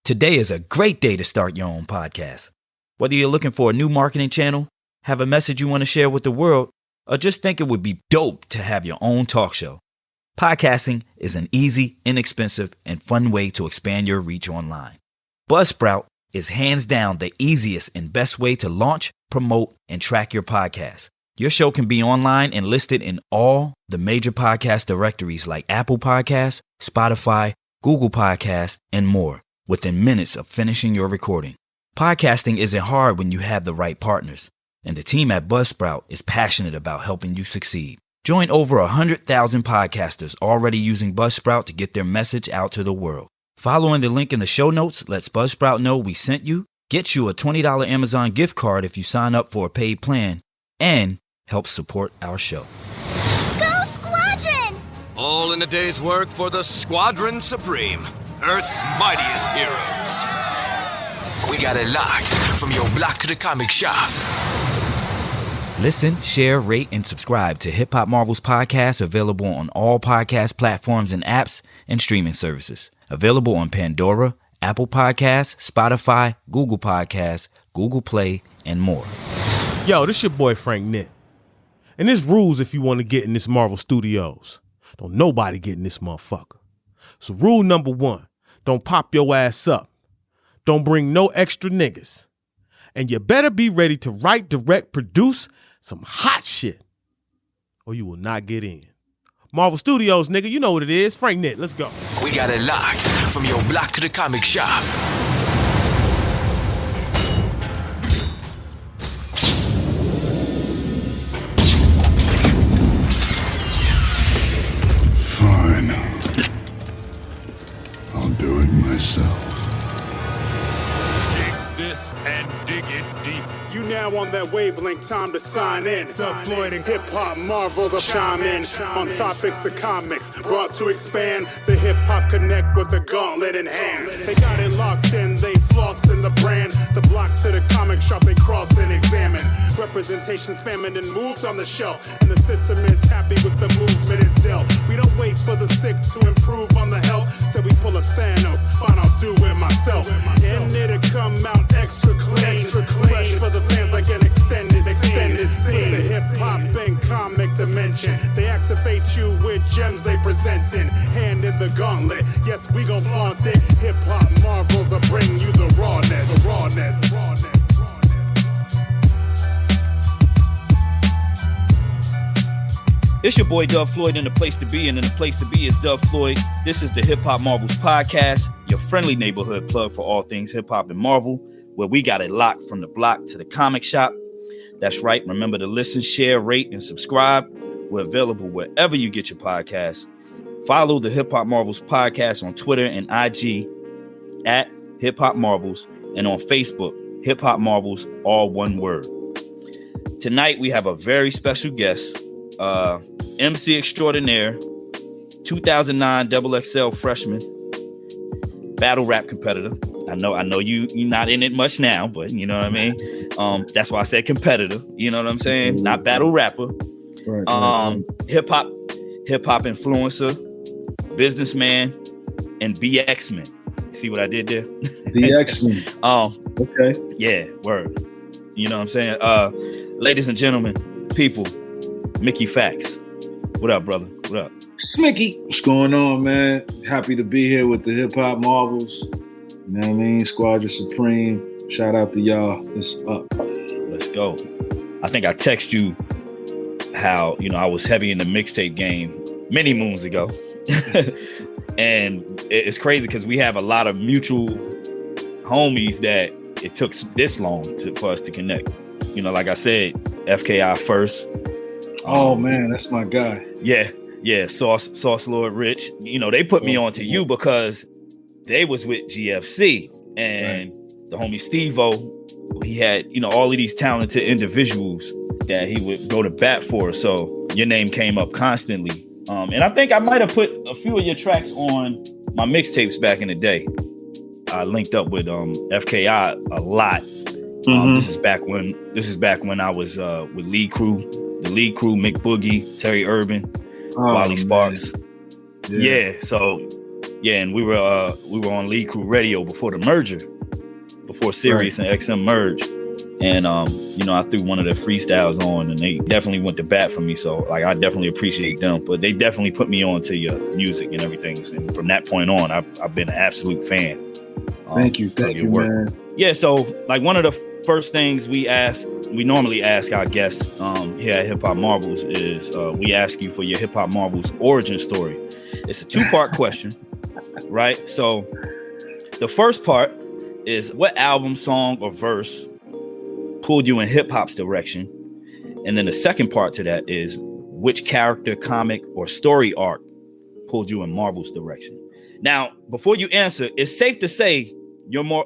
Today is a great day to start your own podcast. Whether you're looking for a new marketing channel, have a message you want to share with the world, or just think it would be dope to have your own talk show, podcasting is an easy, inexpensive, and fun way to expand your reach online. Buzzsprout is hands down the easiest and best way to launch, promote, and track your podcast. Your show can be online and listed in all the major podcast directories like Apple Podcasts, Spotify, Google Podcasts, and more within minutes of finishing your recording. Podcasting isn't hard when you have the right partners, and the team at Buzzsprout is passionate about helping you succeed. Join over 100,000 podcasters already using Buzzsprout to get their message out to the world. Following the link in the show notes lets Buzzsprout know we sent you, get you a $20 Amazon gift card if you sign up for a paid plan, and help support our show. Go Squadron! All in a day's work for the Squadron Supreme, Earth's mightiest heroes. We got it locked from your block to the comic shop. Listen, share, rate, and subscribe to Hip Hop Marvels Podcast, available on all podcast platforms and apps and streaming services. Available on Pandora, Apple Podcasts, Spotify, Google Podcasts, Google Play, and more. Yo, this your boy Frank Nitt. And there's rules if you want to get in this Marvel Studios. Don't nobody get in this motherfucker. So rule number 1, don't pop your ass up. Don't bring no extra niggas. And you better be ready to write, direct, produce some hot shit, or you will not get in. Marvel Studios, nigga, you know what it is. Frank Nitt, let's go. We got it locked from your block to the comic shop. Fine. I'll do it myself. Dig it and dig it deep. You now on that wavelength, time to sign in. Dub Floyd and hip-hop marvels will chime in on topics of comics, brought to expand the hip-hop connect with the gauntlet in hand. They got it locked in, they floss in the brand. The block to the comic shop, they cross and examine. Representation's spamming and moved on the shelf, and the system is happy with the movement it's dealt. We don't wait for the sick to improve on the health, so we pull a Thanos, fine, I'll do it myself. And it'll come out extra clean, fresh for the fans like an extended scene. The hip-hop and comic dimension, they activate you with gems they presentin'. Hand in the gauntlet, yes, we gon' flaunt it. Hip-hop marvels will bring you the rawness. It's your boy Dub Floyd, and the place to be, and the place to be is Dub Floyd. This is the Hip Hop Marvels Podcast, your friendly neighborhood plug for all things hip hop and Marvel, where we got it locked from the block to the comic shop. That's right. Remember to listen, share, rate, and subscribe. We're available wherever you get your podcasts. Follow the Hip Hop Marvels Podcast on Twitter and IG at Hip Hop Marvels, and on Facebook, Hip Hop Marvels, all one word. Tonight we have a very special guest, MC extraordinaire, 2009 XXL freshman, battle rap competitor. I know you're not in it much now, but you know what I mean. That's why I said competitor. You know what I'm saying? Not battle rapper. Right. Hip hop influencer, businessman, and BXman. See what I did there? BXman. Okay. Yeah, word. You know what I'm saying? Ladies and gentlemen, people, Mickey Factz. What up, brother? What up? Smicky. What's going on, man? Happy to be here with the Hip Hop Marvels. You know what I mean? Squadron Supreme. Shout out to y'all. It's up. Let's go. I think I text you how, I was heavy in the mixtape game many moons ago. And it's crazy because we have a lot of mutual homies that it took this long for us to connect. Like I said, FKI first. Oh man, that's my guy. Yeah. Sauce Lord Rich. They put me on to you because they was with GFC, and the homie Steve-O, he had, all of these talented individuals that he would go to bat for. So your name came up constantly. And I think I might have put a few of your tracks on my mixtapes back in the day. I linked up with FKI a lot. This is back when I was with Lead Crew, Mick Boogie, Terry Urban, Wally Sparks. Yeah, so Yeah, and we were on Lead Crew Radio before the merger, before Sirius and XM merged. And I threw one of their freestyles on, and they definitely went to bat for me. So like, I definitely appreciate them. But they definitely put me on to your music and everything. And from that point on, I've been an absolute fan. Thank you, man. Yeah, so like one of the first things we normally ask our guests here at Hip Hop Marvels is we ask you for your Hip Hop Marvels origin story. It's a 2-part question, right? So the first part is, what album, song, or verse pulled you in hip hop's direction? And then the second part to that is, which character, comic, or story arc pulled you in Marvel's direction? Now, before you answer, it's safe to say you're more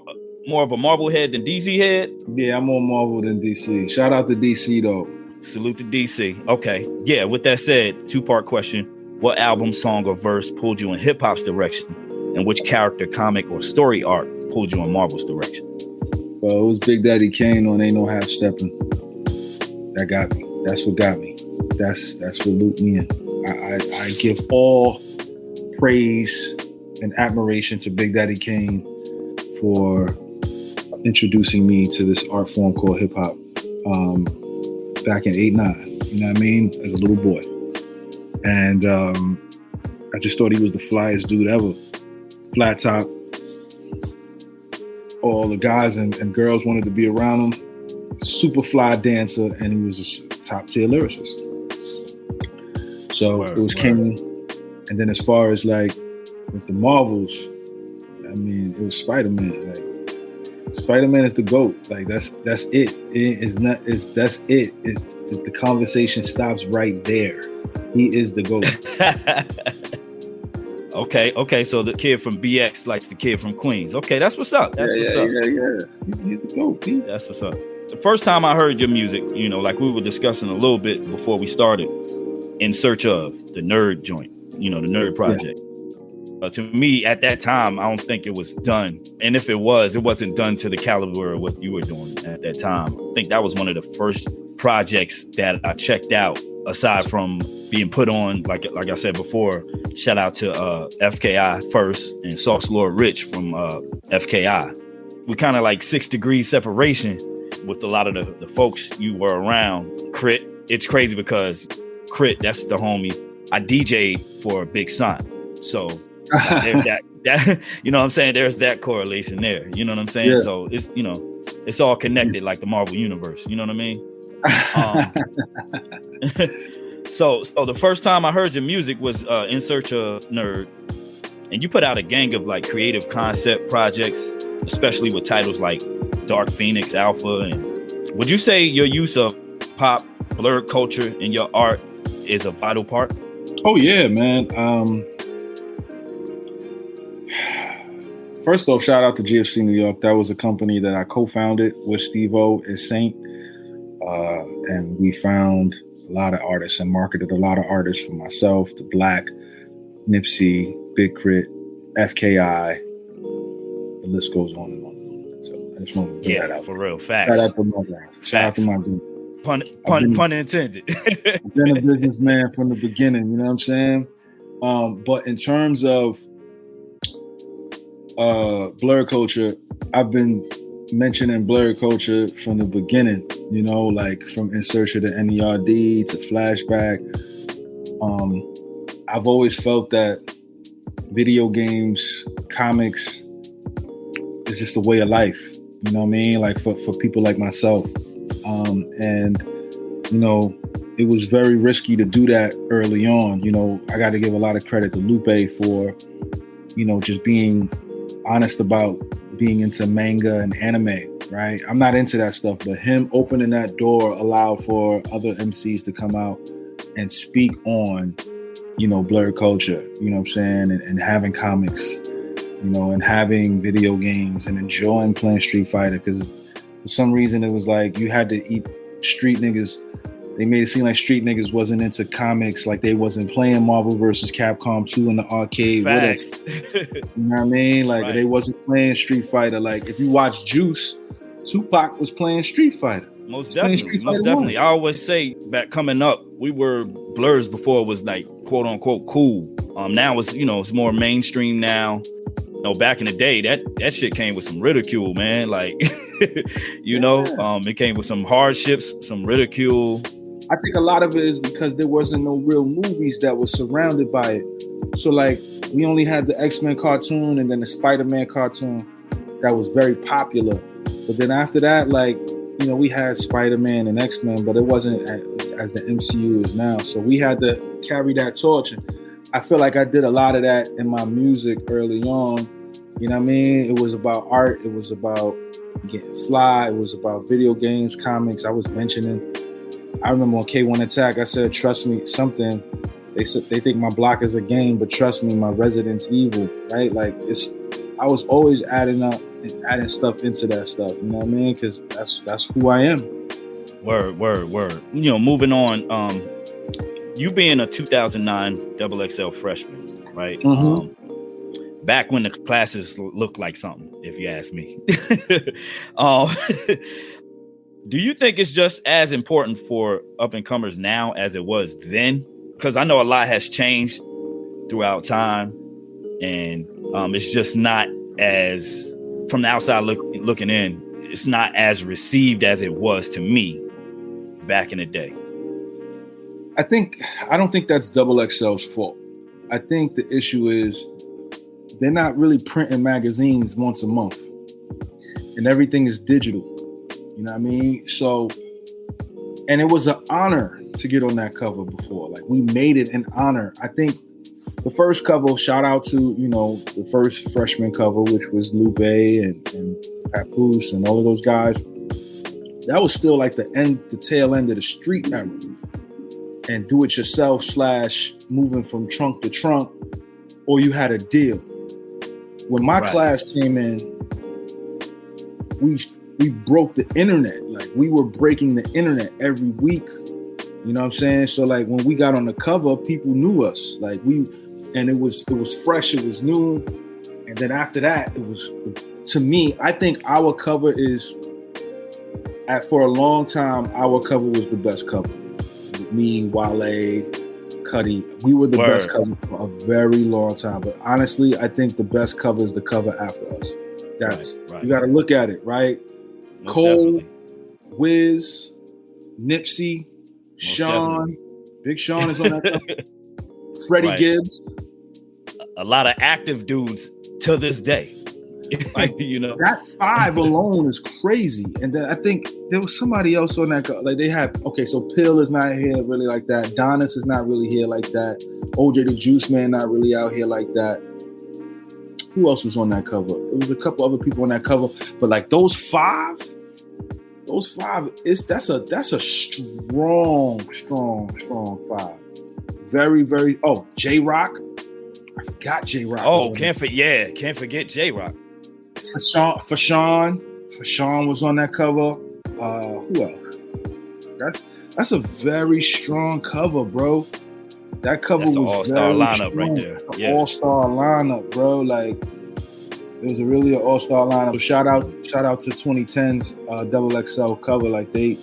of a Marvel head than DC head. Yeah, I'm more Marvel than DC. Shout out to DC though. Salute to DC. Okay, yeah. With that said, 2-part question: what album, song, or verse pulled you in hip hop's direction? And which character, comic, or story arc pulled you in Marvel's direction? Well, it was Big Daddy Kane on Ain't No Half Steppin'. That got me. That's what got me. That's what looped me in. I give all praise and admiration to Big Daddy Kane for introducing me to this art form called hip hop back in 8-9. You know what I mean? As a little boy. And I just thought he was the flyest dude ever. Flat top. All the guys and girls wanted to be around him. Super fly dancer, and he was a top tier lyricist. So it was King. And then as far as like with the Marvels, I mean, it was Spider-Man. Like, Spider-Man is the GOAT. Like that's it. That's it. It's the conversation stops right there. He is the GOAT. Okay. So the kid from BX likes the kid from Queens. Okay, that's what's up. That's what's up. Yeah. He's the GOAT. That's what's up. The first time I heard your music, like we were discussing a little bit before we started, In Search Of, the Nerd joint, the Nerd project. Yeah. To me, at that time, I don't think it was done. And if it wasn't done to the caliber of what you were doing at that time. I think that was one of the first projects that I checked out, aside from being put on, like I said before, shout out to FKI first and Sauce Lord Rich from FKI. We kind of like 6 degrees separation with a lot of the folks you were around. Crit, it's crazy because Crit, that's the homie. I DJ'd for Big Son. So there's that, you know what I'm saying? There's that correlation there. You know what I'm saying? Yeah. So it's, it's all connected like the Marvel universe. You know what I mean? So the first time I heard your music was In Search Of Nerd. And you put out a gang of like creative concept projects, especially with titles like Dark Phoenix, Alpha. And would you say your use of pop, blurred culture in your art is a vital part? Oh yeah, man. First off, shout out to GFC New York. That was a company that I co-founded with Steve-O and Saint. And we found a lot of artists and marketed a lot of artists from myself to Black, Nipsey, Big Crit, FKI. The list goes on and on and on. So I just want to put that out. For real, facts. Shout out to my guys. Shout out to my dude. Pun intended. I've been a businessman from the beginning, you know what I'm saying? But in terms of blur culture, I've been mentioning blur culture from the beginning, like from In Search Of the NERD to Flashback. I've always felt that video games, comics is just a way of life, you know what I mean? Like for people like myself. And it was very risky to do that early on. I got to give a lot of credit to Lupe for, just being honest about being into manga and anime, right? I'm not into that stuff, but him opening that door allowed for other MCs to come out and speak on, blurred culture, you know what I'm saying? And having comics, and having video games and enjoying playing Street Fighter. Because for some reason it was like you had to eat street niggas. They made it seem like street niggas wasn't into comics, like they wasn't playing Marvel vs. Capcom 2 in the arcade with us. You know what I mean? Like They wasn't playing Street Fighter. Like if you watch Juice, Tupac was playing Street Fighter. Most definitely. I always say back coming up, we were blurs before it was like quote unquote cool. Now it's more mainstream now. Back in the day, that shit came with some ridicule, man. Like, it came with some hardships, some ridicule. I think a lot of it is because there wasn't no real movies that were surrounded by it. So like, we only had the X-Men cartoon and then the Spider-Man cartoon that was very popular. But then after that, like, we had Spider-Man and X-Men, but it wasn't as the MCU is now. So we had to carry that torch. And I feel like I did a lot of that in my music early on. You know what I mean? It was about art. It was about getting fly. It was about video games, comics. I was mentioning. I remember on K1 Attack, I said, trust me, something. They think my block is a game, but trust me, my resident's evil, right? Like, I was always adding up and adding stuff into that stuff. You know what I mean? Because that's who I am. Word. Moving on. You being a 2009 XXL freshman, right? Mm-hmm. Back when the classes looked like something, if you ask me. Do you think it's just as important for up and comers now as it was then? Because I know a lot has changed throughout time, and it's just not as, from the outside looking in, it's not as received as it was to me back in the day. I don't think that's XXL's fault. I think the issue is they're not really printing magazines once a month, and everything is digital. You know what I mean? So, and it was an honor to get on that cover before. Like, we made it an honor. I think the first cover, shout out to, the first freshman cover, which was Lupe and Papoose and all of those guys. That was still like the tail end of the street era. And do it yourself / moving from trunk to trunk, or you had a deal. When my class came in, we broke the internet. Like, we were breaking the internet every week. You know what I'm saying? So like, when we got on the cover, people knew us. Like, and it was fresh, it was new. And then after that, it was, to me, I think our cover is, for a long time, our cover was the best cover. Me, Wale, Cudi, we were the best cover for a very long time. But honestly, I think the best cover is the cover after us. That's right. You got to look at it, right? Most Cole, definitely. Wiz, Nipsey, most Sean, definitely. Big Sean is on that cover. Freddie Gibbs. A lot of active dudes to this day. Like, that 5 alone is crazy. And then I think there was somebody else on that. Like, they had, so Pill is not here really like that. Donis is not really here like that. OJ the Juice Man not really out here like that. Who else was on that cover? There was a couple other people on that cover, but like those five, that's a strong 5. Very, very. Oh, J-Rock. I forgot J-Rock. Oh, can't forget J-Rock. Fashawn was on that cover. Who else? That's a very strong cover, bro. That cover was all-star lineup strong. Right there. Yeah. All-star lineup, bro. Like, it was really an all-star lineup. So shout out to 2010's XXL cover. Like, they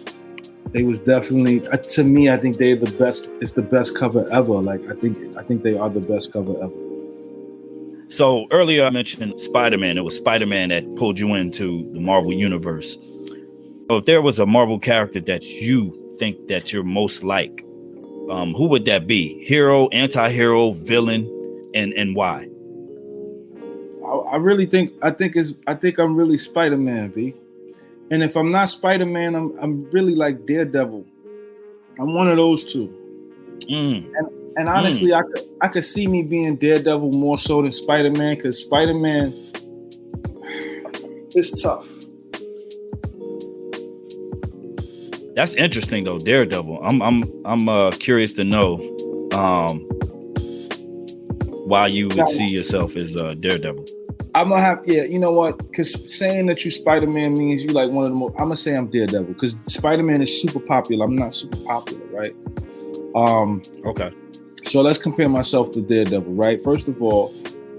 was definitely, to me, I think they're the best. It's the best cover ever. Like, I think they are the best cover ever. So earlier I mentioned Spider-Man. It was Spider-Man that pulled you into the Marvel universe. So if there was a Marvel character that you think that you're most like, who would that be? Hero, anti-hero, villain, and why? I think I'm really Spider-Man, B. And if I'm not Spider-Man, I'm really like Daredevil. I'm one of those two. And honestly, I could see me being Daredevil more so than Spider-Man, because Spider-Man is tough. That's interesting though, Daredevil. I'm curious to know why you would see yourself as Daredevil. I'm gonna have, you know what? Because saying that you Spider-Man means you like one of the most. I'm gonna say I'm Daredevil because Spider-Man is super popular. I'm not super popular, right? Okay. So let's compare myself to Daredevil, right? First of all,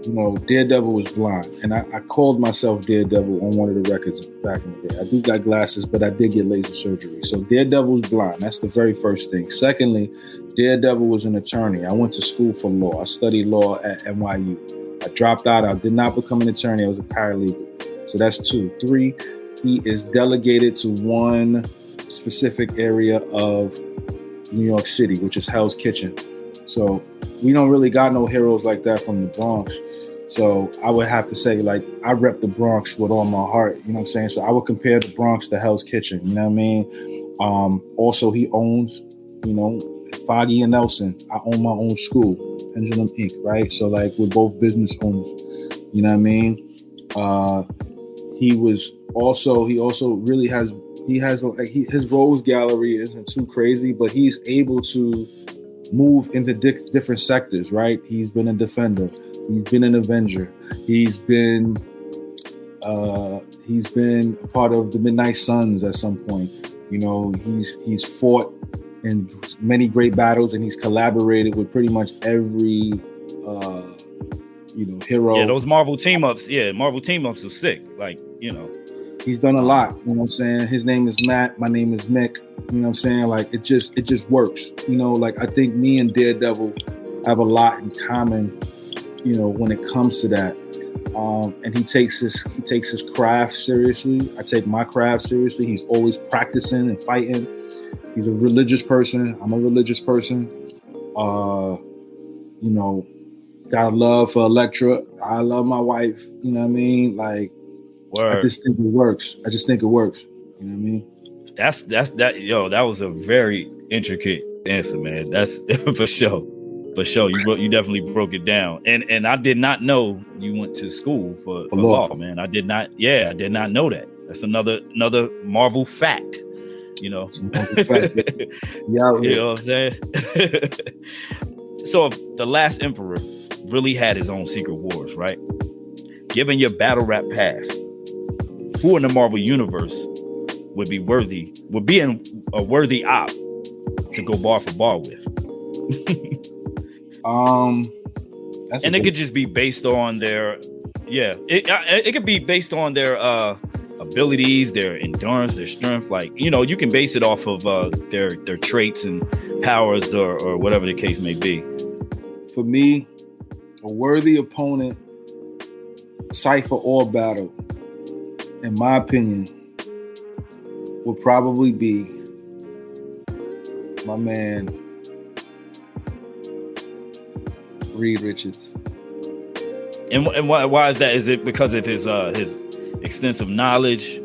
Daredevil was blind, and I called myself Daredevil on one of the records back in the day. I do got glasses, but I did get laser surgery. So Daredevil was blind. That's the very first thing. Secondly, Daredevil was an attorney. I went to school for law. I studied law at NYU. I dropped out. I did not become an attorney. I was a paralegal. So that's 2. 3, he is delegated to one specific area of New York City, which is Hell's Kitchen. So we don't really got no heroes like that from the Bronx. So I would have to say, like, I rep the Bronx with all my heart, you know what I'm saying? So I would compare the Bronx to Hell's Kitchen, you know what I mean? Also, he owns, Foggy and Nelson. I own my own school, Pendulum Inc., right? So, like, we're both business owners, you know what I mean? He also really has, his rogues gallery isn't too crazy, but he's able to move into different sectors, right? He's been a Defender. He's been an Avenger. He's been a part of the Midnight Suns at some point. He's fought in many great battles, and he's collaborated with pretty much every hero. Yeah, those Marvel team ups. Yeah, Marvel team ups are sick. Like, he's done a lot. You know what I'm saying? His name is Matt. My name is Mick. You know what I'm saying? Like, it just works. Like, I think me and Daredevil have a lot in common, when it comes to that. And he takes his craft seriously. I take my craft seriously. He's always practicing and fighting. He's a religious person. I'm a religious person. Got love for Elektra. I love my wife. You know what I mean? Like, word. I just think it works. You know what I mean? That was a very intricate answer, man. That's for sure. For sure. You definitely broke it down. And I did not know you went to school for law, man. I did not know that. That's another Marvel fact. You know what I'm saying? So if the last emperor really had his own secret wars, right? Given your battle rap past, who in the Marvel universe would be a worthy op to go bar for bar with? And it could just be based on their it could be based on their abilities, their endurance, their strength. Like, you can base it off of their traits and powers or whatever the case may be. For me, a worthy opponent, Cypher or battle, in my opinion, would probably be my man Reed Richards. And why is that? Is it because of his extensive knowledge?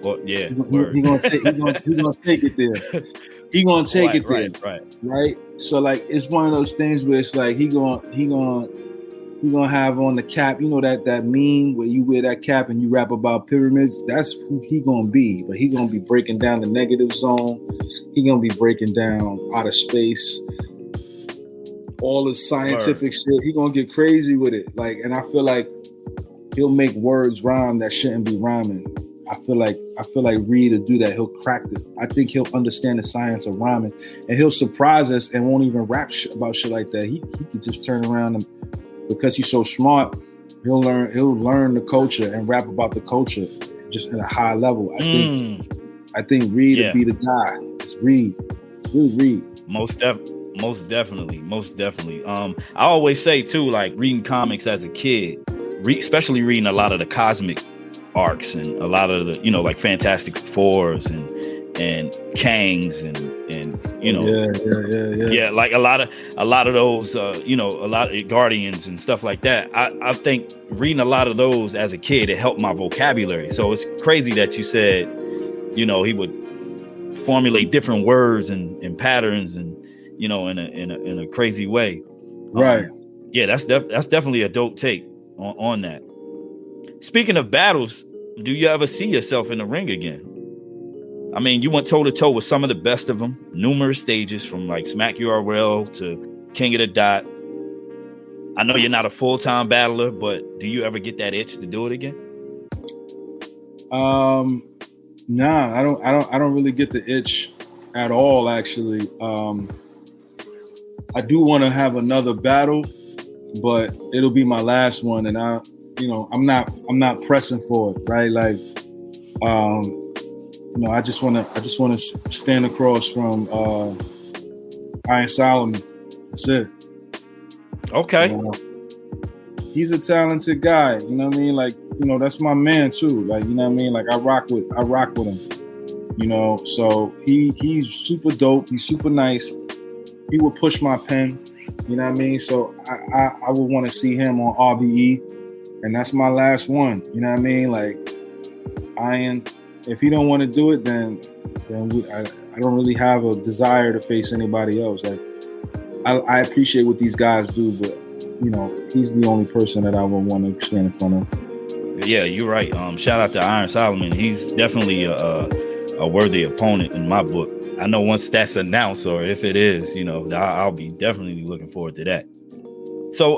Well, yeah, he gonna take it there. He gonna take it there, right? So, like, it's one of those things where it's like he gonna have on the cap, that meme where you wear that cap and you rap about pyramids. That's who he gonna be. But he gonna be breaking down the negative zone. He gonna be breaking down outer space, all the scientific shit. He gonna get crazy with it. Like, and I feel like he'll make words rhyme that shouldn't be rhyming. I feel like Reed to do that. He'll crack it. I think he'll understand the science of rhyming, and he'll surprise us and won't even rap about shit like that. He could just turn around and, because he's so smart, he'll learn the culture and rap about the culture just at a high level. I think Reed would be the guy. It's Reed. Really Reed. Most definitely. I always say too, like, reading comics as a kid, especially reading a lot of the cosmic arcs and a lot of the, like Fantastic Fours and Kangs and like a lot of those a lot of Guardians and stuff like that. I think reading a lot of those as a kid, it helped my vocabulary. So it's crazy that you said he would formulate different words and patterns and in a crazy way, right? That's definitely a dope take on that. Speaking of battles, do you ever see yourself in the ring again? I mean, you went toe-to-toe with some of the best of them, numerous stages, from like Smack URL to King of the Dot. I know you're not a full-time battler, but do you ever get that itch to do it again? Nah, I don't really get the itch at all, actually. I do want to have another battle. but it'll be my last one, and I'm not pressing for it, right? Like, I just want to stand across from Iron Solomon. That's it. Okay. He's a talented guy, you know what I mean? Like, that's my man too. Like, you know what I mean? Like, I rock with him. So he's super dope. He's super nice. He would push my pen, you know what I mean? So I would want to see him on RBE, and that's my last one, you know what I mean? Like, Iron, if he don't want to do it, then I don't really have a desire to face anybody else. Like, I appreciate what these guys do, but he's the only person that I would want to stand in front of. Yeah, you're right. Shout out to Iron Solomon. He's definitely a worthy opponent in my book. I know once that's announced, or if it is, I'll be definitely looking forward to that. So,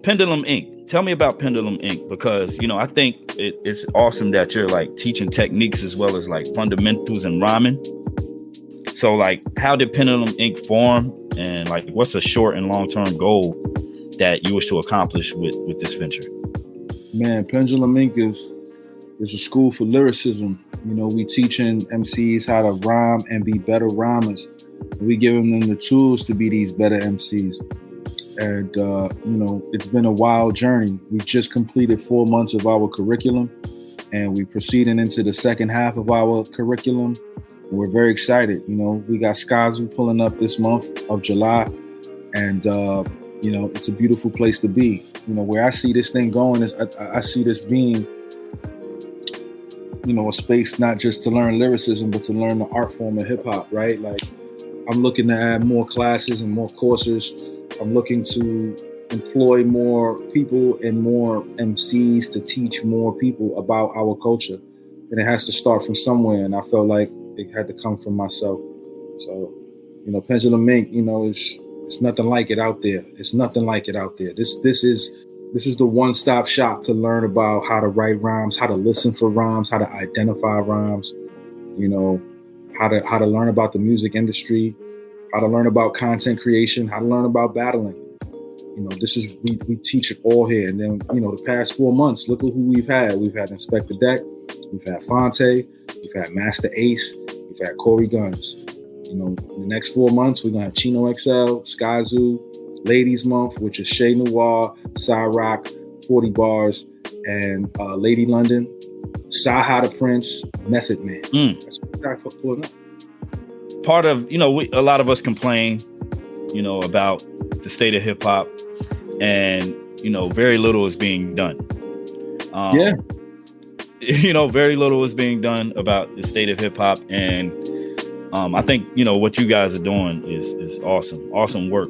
Pendulum Inc. Tell me about Pendulum Inc. because, I think it's awesome that you're like teaching techniques as well as like fundamentals and rhyming. So, like, how did Pendulum Inc. form, and like, what's a short and long-term goal that you wish to accomplish with this venture? Man, Pendulum Inc. is a school for lyricism. We teaching MCs how to rhyme and be better rhymers. We giving them the tools to be these better MCs. And, it's been a wild journey. We just completed 4 months of our curriculum, and we're proceeding into the second half of our curriculum. And we're very excited. We got Skazu pulling up this month of July, and, it's a beautiful place to be. Where I see this thing going is I see this being, a space not just to learn lyricism, but to learn the art form of hip hop, right? Like, I'm looking to add more classes and more courses. I'm looking to employ more people and more MCs to teach more people about our culture. And it has to start from somewhere. And I felt like it had to come from myself. So, Pendulum Inc., it's nothing like it out there. It's nothing like it out there. This is the one-stop shop to learn about how to write rhymes, how to listen for rhymes, how to identify rhymes, how to learn about the music industry, how to learn about content creation, how to learn about battling. We teach it all here. And then, the past 4 months, look at who we've had. We've had Inspector Deck, we've had Fonte, we've had Master Ace, we've had Corey Guns. In the next 4 months, we're gonna have Chino XL, Skazu, Ladies Month, which is Shay Noir, Cyrock, 40 Bars, and Lady London, Saha the Prince, Method Man. That's what we got pulling up. Part of, a lot of us complain, about the state of hip hop, and, very little is being done. Very little is being done about the state of hip hop. And I think, what you guys are doing is awesome. Awesome work.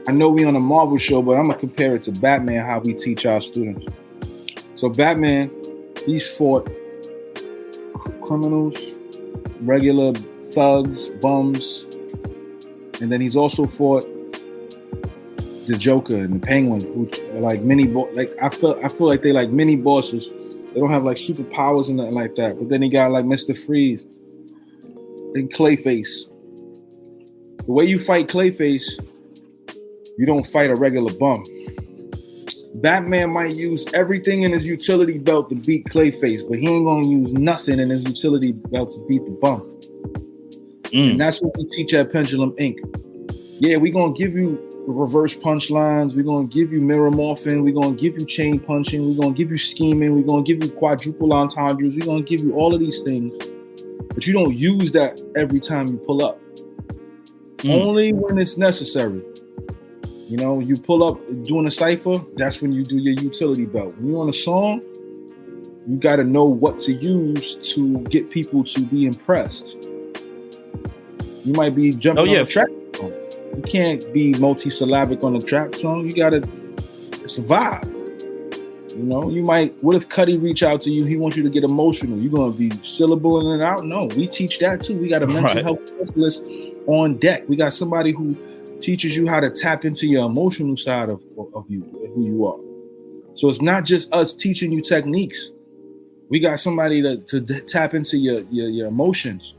I know we on a Marvel show, but I'm going to compare it to Batman, how we teach our students. So Batman, he's fought criminals, regular thugs, bums, and then he's also fought the Joker and the Penguin, which are like I feel like they like mini bosses. They don't have like superpowers and nothing like that. But then he got like Mr. Freeze and Clayface. The way you fight Clayface, you don't fight a regular bum. Batman might use everything in his utility belt to beat Clayface, but he ain't gonna use nothing in his utility belt to beat the bum. And that's what we teach at Pendulum Inc. Yeah, we're gonna give you reverse punchlines, we're gonna give you mirror morphing, we're gonna give you chain punching, we're gonna give you scheming, we're gonna give you quadruple entendres, we're gonna give you all of these things, but you don't use that every time you pull up. Only when it's necessary. You pull up doing a cypher, that's when you do your utility belt. When you're on a song, you got to know what to use to get people to be impressed. You might be jumping on a trap song. You can't be multi-syllabic on a trap song. You got to, it's a vibe. What if Cuddy reach out to you? He wants you to get emotional. You're going to be syllabling it out? No, we teach that too. We got a mental health specialist on deck. We got somebody who teaches you how to tap into your emotional side of you, who you are. So it's not just us teaching you techniques. We got somebody to tap into your emotions.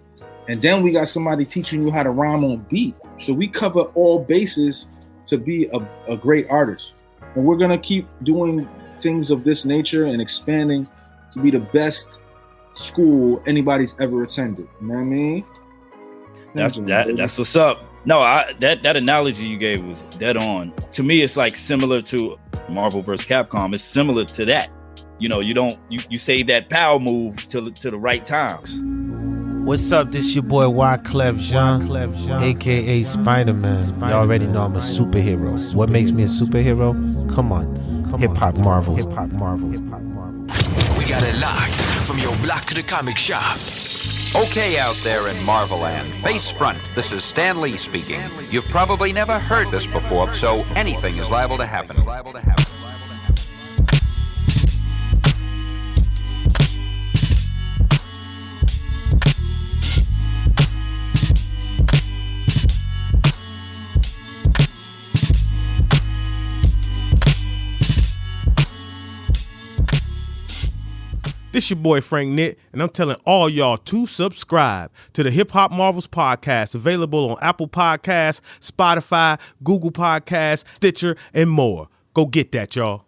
And then we got somebody teaching you how to rhyme on beat. So we cover all bases to be a great artist. And we're gonna keep doing things of this nature and expanding to be the best school anybody's ever attended. You know what I mean? That's what's up. No, that analogy you gave was dead on. To me, it's like similar to Marvel vs. Capcom. It's similar to that. You know, you say that power move to the right times. What's up? This your boy Wyclef Jean, aka Spider-Man. You already know I'm a superhero. What makes me a superhero? Come on. Hip Hop Marvels. We got it locked from your block to the comic shop. Okay, out there in Marvel Land, face front, this is Stan Lee speaking. You've probably never heard this before, so anything is liable to happen. This your boy Frank Nitt, and I'm telling all y'all to subscribe to the Hip Hop Marvels podcast, available on Apple Podcasts, Spotify, Google Podcasts, Stitcher, and more. Go get that, y'all.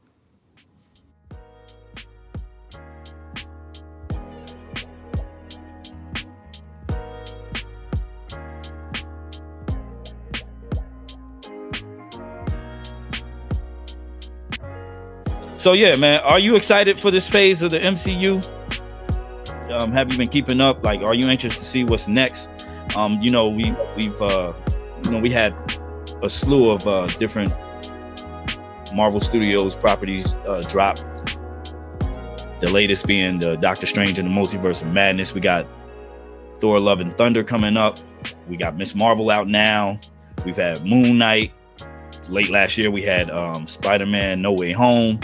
So yeah, man, are you excited for this phase of the MCU? Have you been keeping up? Like, are you anxious to see what's next? We had a slew of different Marvel Studios properties drop. The latest being the Doctor Strange and the Multiverse of Madness. We got Thor: Love and Thunder coming up. We got Ms. Marvel out now. We've had Moon Knight. Late last year we had Spider-Man: No Way Home.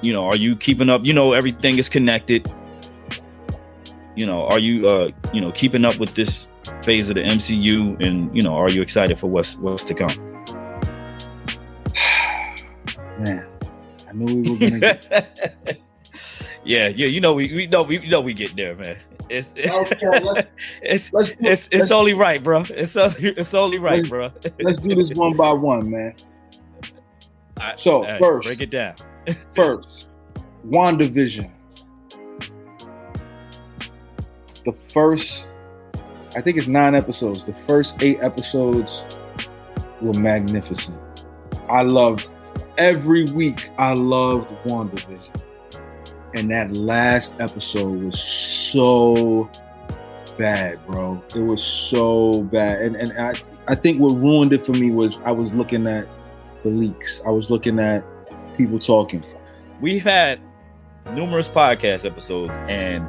You know, are you keeping up? You know, everything is connected. You know, are you keeping up with this phase of the MCU? And you know, are you excited for what's to come? Man, I knew we were gonna get. yeah. You know, we get there, man. It's only right, bro. It's only right, bro. Let's do this one by one, man. So right, first, break it down. First, WandaVision. The first, I think it's 9 episodes. The first 8 episodes were magnificent. I loved every week. I loved WandaVision, and that last episode was so bad, bro. It was so bad, and I think what ruined it for me was I was looking at the leaks. I was looking at people talking. We've had numerous podcast episodes, and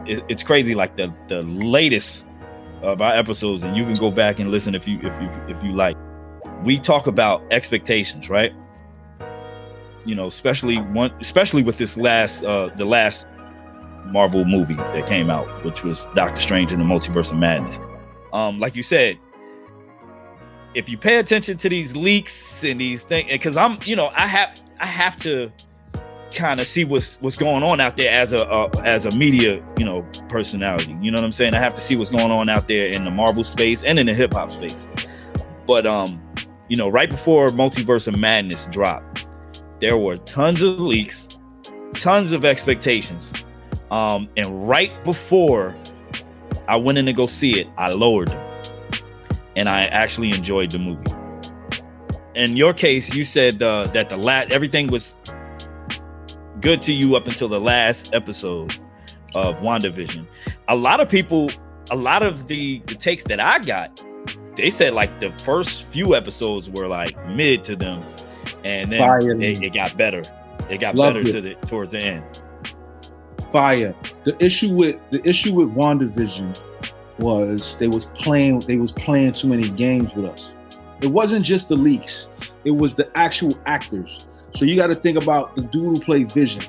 it's crazy. Like the latest of our episodes, and you can go back and listen if you like. We talk about expectations, right? You know, especially with this the last Marvel movie that came out, which was Doctor Strange and the Multiverse of Madness. Like you said, if you pay attention to these leaks and these things, because I have to kind of see what's going on out there as a media, personality. You know what I'm saying? I have to see what's going on out there in the Marvel space and in the hip hop space. But right before Multiverse of Madness dropped, there were tons of leaks, tons of expectations, and right before I went in to go see it, I lowered them. And I actually enjoyed the movie. In your case, you said that everything was good to you up until the last episode of WandaVision. A lot of the takes that I got, they said like the first few episodes were like mid to them, and then it got better. It got better towards the end. Fire. The issue with WandaVision was they was playing too many games with us. It wasn't just the leaks, it was the actual actors. So you got to think about the dude who played Vision.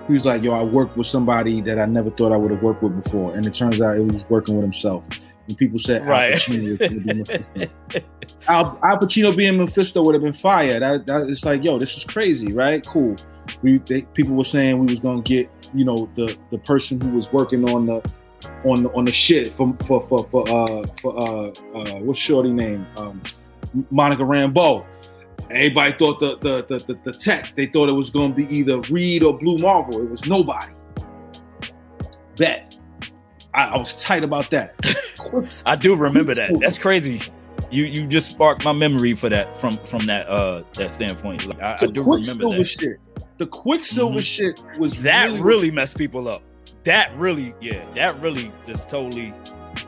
He was like, yo, I worked with somebody that I never thought I would have worked with before, and it turns out it was working with himself. And people said Al Pacino would be Mephisto. Al Pacino being Mephisto would have been fire. That it's like, yo, this is crazy, right? Cool. People were saying we was gonna get, the person who was working on the shit for what's shorty name? Monica Rambeau. Everybody thought the tech, they thought it was going to be either Reed or Blue Marvel. It was nobody. Bet. I was tight about that. I do remember that. That's crazy. You just sparked my memory for that from that standpoint. Like, I do remember that. Shit. The Quicksilver shit was that really messed people up. That really just totally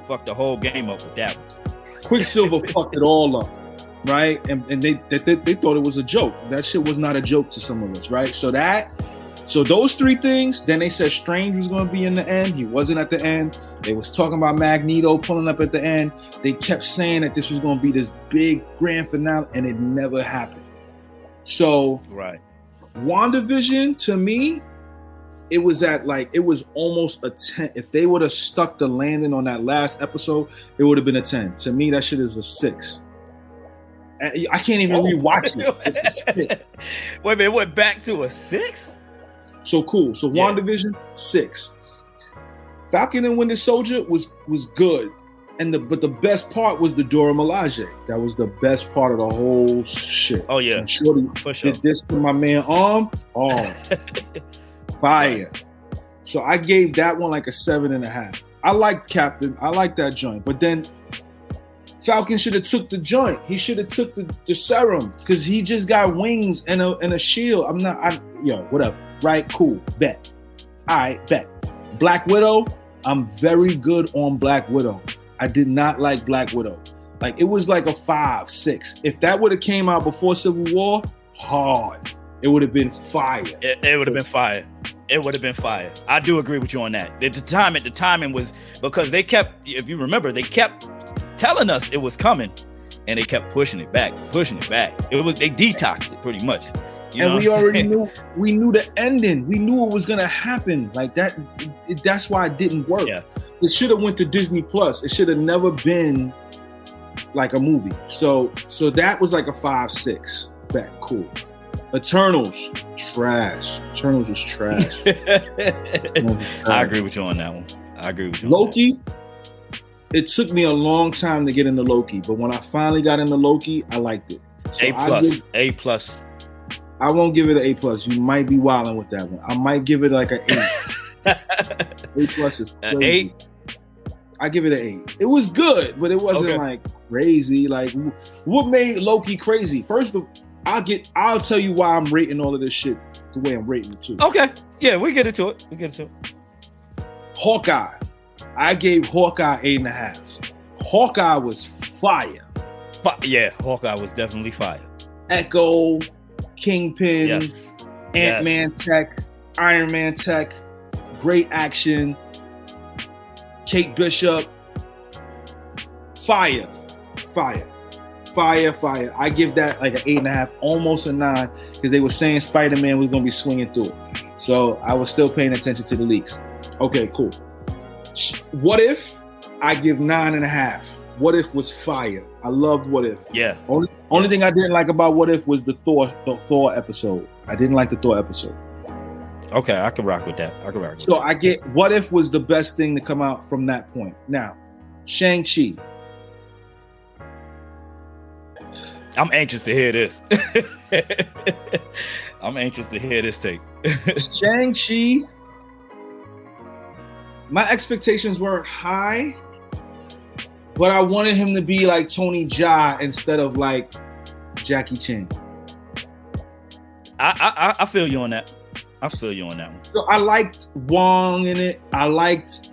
fucked the whole game up with that one. Quicksilver fucked it all up, right? And they thought it was a joke. That shit was not a joke to some of us, right? So those three things. Then they said Strange was going to be in the end. He wasn't at the end. They was talking about Magneto pulling up at the end. They kept saying that this was going to be this big grand finale, and it never happened. So right. WandaVision, to me, it was almost a 10. If they would have stuck the landing on that last episode, it would have been a 10. To me, that shit is a 6. I can't even rewatch it. It's a 6. Wait a minute, it went back to a 6? So cool. So WandaVision, 6. Falcon and Winter Soldier was good. But the best part was the Dora Milaje. That was the best part of the whole shit. Oh yeah, and Shorty for sure. Did this to my man Arm. Oh, fire! So I gave that one like a 7.5. I liked Captain. I liked that joint. But then Falcon should have took the joint. He should have took the serum because he just got wings and a shield. Whatever. Right? Cool. Bet. All right. Bet. Black Widow. I'm very good on Black Widow. I did not like Black Widow. Like, it was like a 5, 6. If that would have came out before Civil War, hard. It would have been fire. It would have been fire. It would have been fire. I do agree with you on that. The timing was because they kept, if you remember, they kept telling us it was coming, and they kept pushing it back. They detoxed it pretty much. And we already knew the ending. We knew it was gonna happen. Like that. That's why it didn't work. Yeah. It should have went to Disney Plus. It should have never been like a movie. So that was like a 5, 6. Bet. Cool. Eternals, trash. Eternals is trash. I agree with you on that one. Loki. It took me a long time to get into Loki, but when I finally got into Loki, I liked it. So A plus. I won't give it an A+. You might be wilding with that one. I might give it like an 8. A+ is crazy. 8? I give it an 8. It was good, but it wasn't like crazy. Like, what made Loki crazy? First of all, I'll tell you why I'm rating all of this shit the way I'm rating it too. Okay. Yeah, we get into it. Hawkeye. I gave Hawkeye 8.5. Hawkeye was fire. Yeah, Hawkeye was definitely fire. Echo, Kingpin, yes. Ant-Man tech, Iron Man tech, great action, Kate Bishop, fire. I give that like an 8.5, almost a 9, because they were saying Spider-Man was going to be swinging through it. So I was still paying attention to the leaks. Okay, cool. What If? I give 9.5. What If was fire. I loved What If. Yeah. Only thing I didn't like about What If was the Thor episode. I didn't like the Thor episode. Okay, I can rock with that. So I get What If was the best thing to come out from that point. Now, Shang-Chi. I'm anxious to hear this. I'm anxious to hear this take. Shang-Chi. My expectations weren't high, but I wanted him to be like Tony Jaa instead of like Jackie Chan. I feel you on that. one. So I liked Wong in it. I liked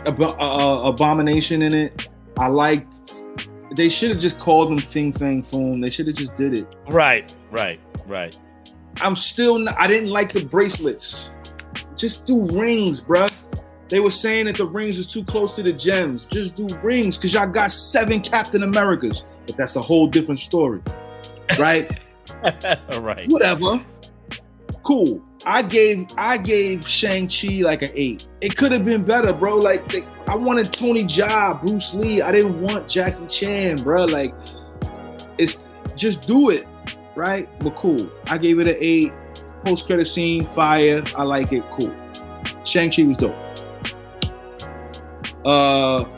Abomination in it. They should have just called him Fing Fang Foom. They should have just did it. Right. I didn't like the bracelets. Just do rings, bruh. They were saying that the rings was too close to the gems. Just do rings, because y'all got 7 Captain Americas. But that's a whole different story, right? Right. Whatever. Cool. I gave Shang-Chi like an 8. It could have been better, bro. Like, I wanted Tony Jaa, Bruce Lee. I didn't want Jackie Chan, bro. Like, it's just do it, right? But cool. I gave it an 8. Post-credit scene, fire. I like it. Cool. Shang-Chi was dope.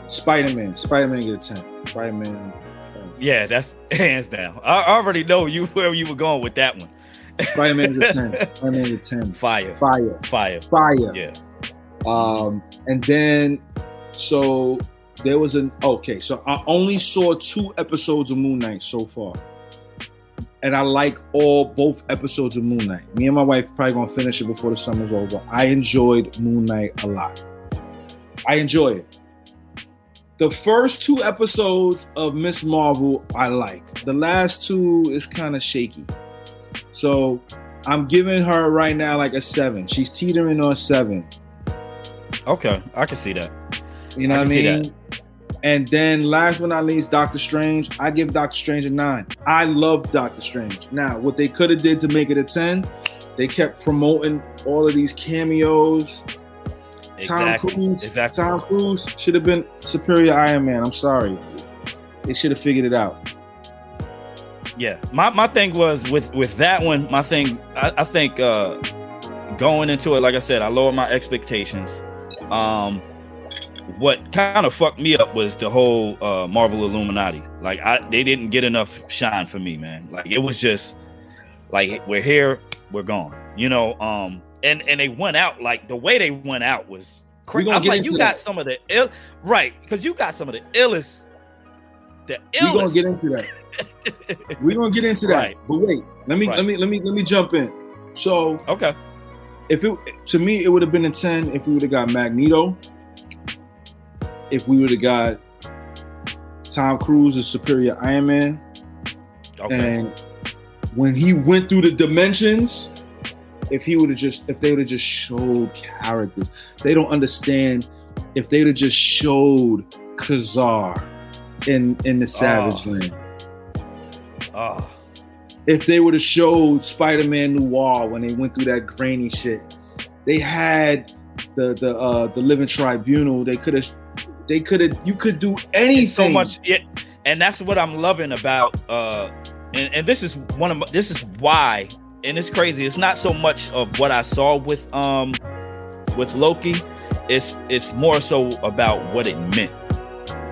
Spider-Man get a 10. Spider-Man. Yeah, that's hands down. I already know where you were going with that one. Spider-Man's a 10. Spider-Man's a 10. Fire. Yeah. And then so there was so I only saw 2 episodes of Moon Knight so far. And I like both episodes of Moon Knight. Me and my wife probably gonna finish it before the summer's over. I enjoyed Moon Knight a lot. I enjoy it. The first 2 episodes of Miss Marvel, I like. The last 2 is kind of shaky. So I'm giving her right now like a 7. She's teetering on 7. Okay, I can see that. You know what I mean? And then last but not least, Doctor Strange. I give Doctor Strange a 9. I love Doctor Strange. Now, what they could have did to make it a 10, they kept promoting all of these cameos. Exactly. Tom Cruise should have been Superior Iron Man. I'm sorry. They should have figured it out. Yeah. My thing was with that one, my thing, I think going into it, like I said, I lowered my expectations. What kind of fucked me up was the whole Marvel Illuminati. Like they didn't get enough shine for me, man. Like it was just like we're here, we're gone. You know, and they went out like the way they went out was crazy. I'm like, you got some of the right, because you got some of the illest. We're gonna get into that. We're gonna get into that. Right. But wait, let me jump in. So okay, to me it would have been a 10 if we would have got Magneto. If we would have got Tom Cruise as Superior Iron Man. Okay. And when he went through the dimensions, if they would have just showed characters, they don't understand. If they would have just showed Khazar in the Savage Land. If they would have showed Spider-Man Noir when they went through that grainy shit. They had the Living Tribunal. You could do anything. It's so much, yeah, and that's what I'm loving about. And this is why, and it's crazy. It's not so much of what I saw with Loki. It's more so about what it meant.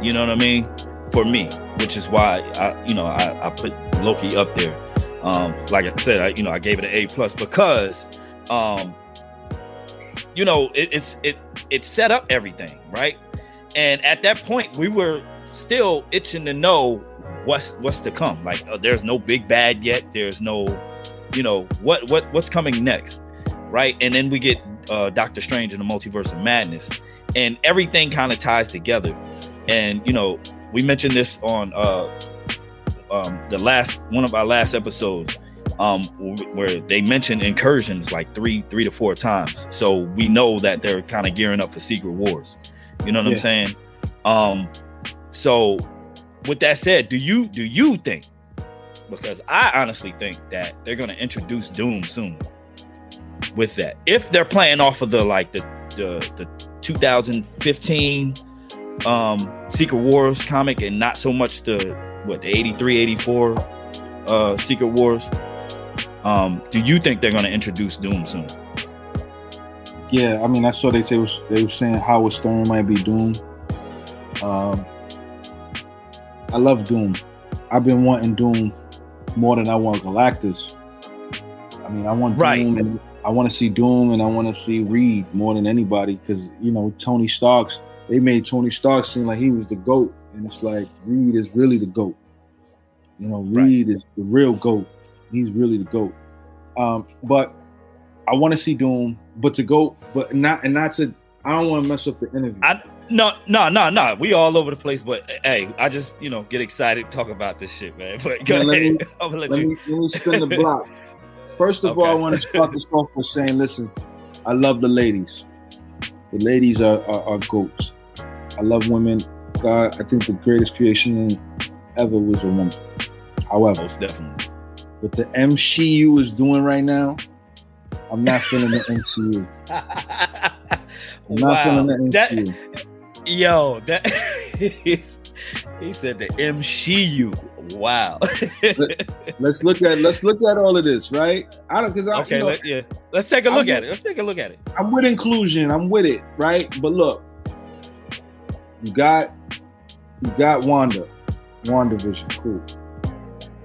You know what I mean? For me, which is why I put Loki up there. Like I said, I gave it an A+ because it set up everything, right? And at that point, we were still itching to know what's to come. Like, there's no big bad yet. There's no, what's coming next, right? And then we get Doctor Strange in the Multiverse of Madness, and everything kind of ties together. And we mentioned this on one of our last episodes, where they mentioned incursions like three to 4 times. So we know that they're kind of gearing up for Secret Wars. You know what I'm saying? So with that said, do you think, because I honestly think that they're going to introduce Doom soon with that, if they're playing off of the 2015 Secret Wars comic and not so much the 83, 84 Secret Wars, do you think they're going to introduce Doom soon? Yeah, I mean, I saw they were saying Howard Stern might be Doom. I love Doom. I've been wanting Doom more than I want Galactus. I mean, I want Doom, and I want to see Doom, and I want to see Reed more than anybody, because Tony Stark's. They made Tony Stark seem like he was the GOAT, and it's like Reed is really the GOAT. Reed is the real GOAT. He's really the GOAT. But I want to see Doom, but not to. I don't want to mess up the interview. No. We all over the place, but hey, I just get excited to talk about this shit, man. But go ahead. Let me spin the block. First of all, I want to start this off with saying, listen, I love the ladies. The ladies are goats. I love women. God, I think the greatest creation ever was a woman. However, most definitely, what the MCU is doing right now, I'm not feeling the MCU. I'm not feeling the MCU. He said the MCU. Wow. let's look at all of this, right? Let's take a look at it. I'm with inclusion. I'm with it, right? But look, you got Wanda. WandaVision, cool.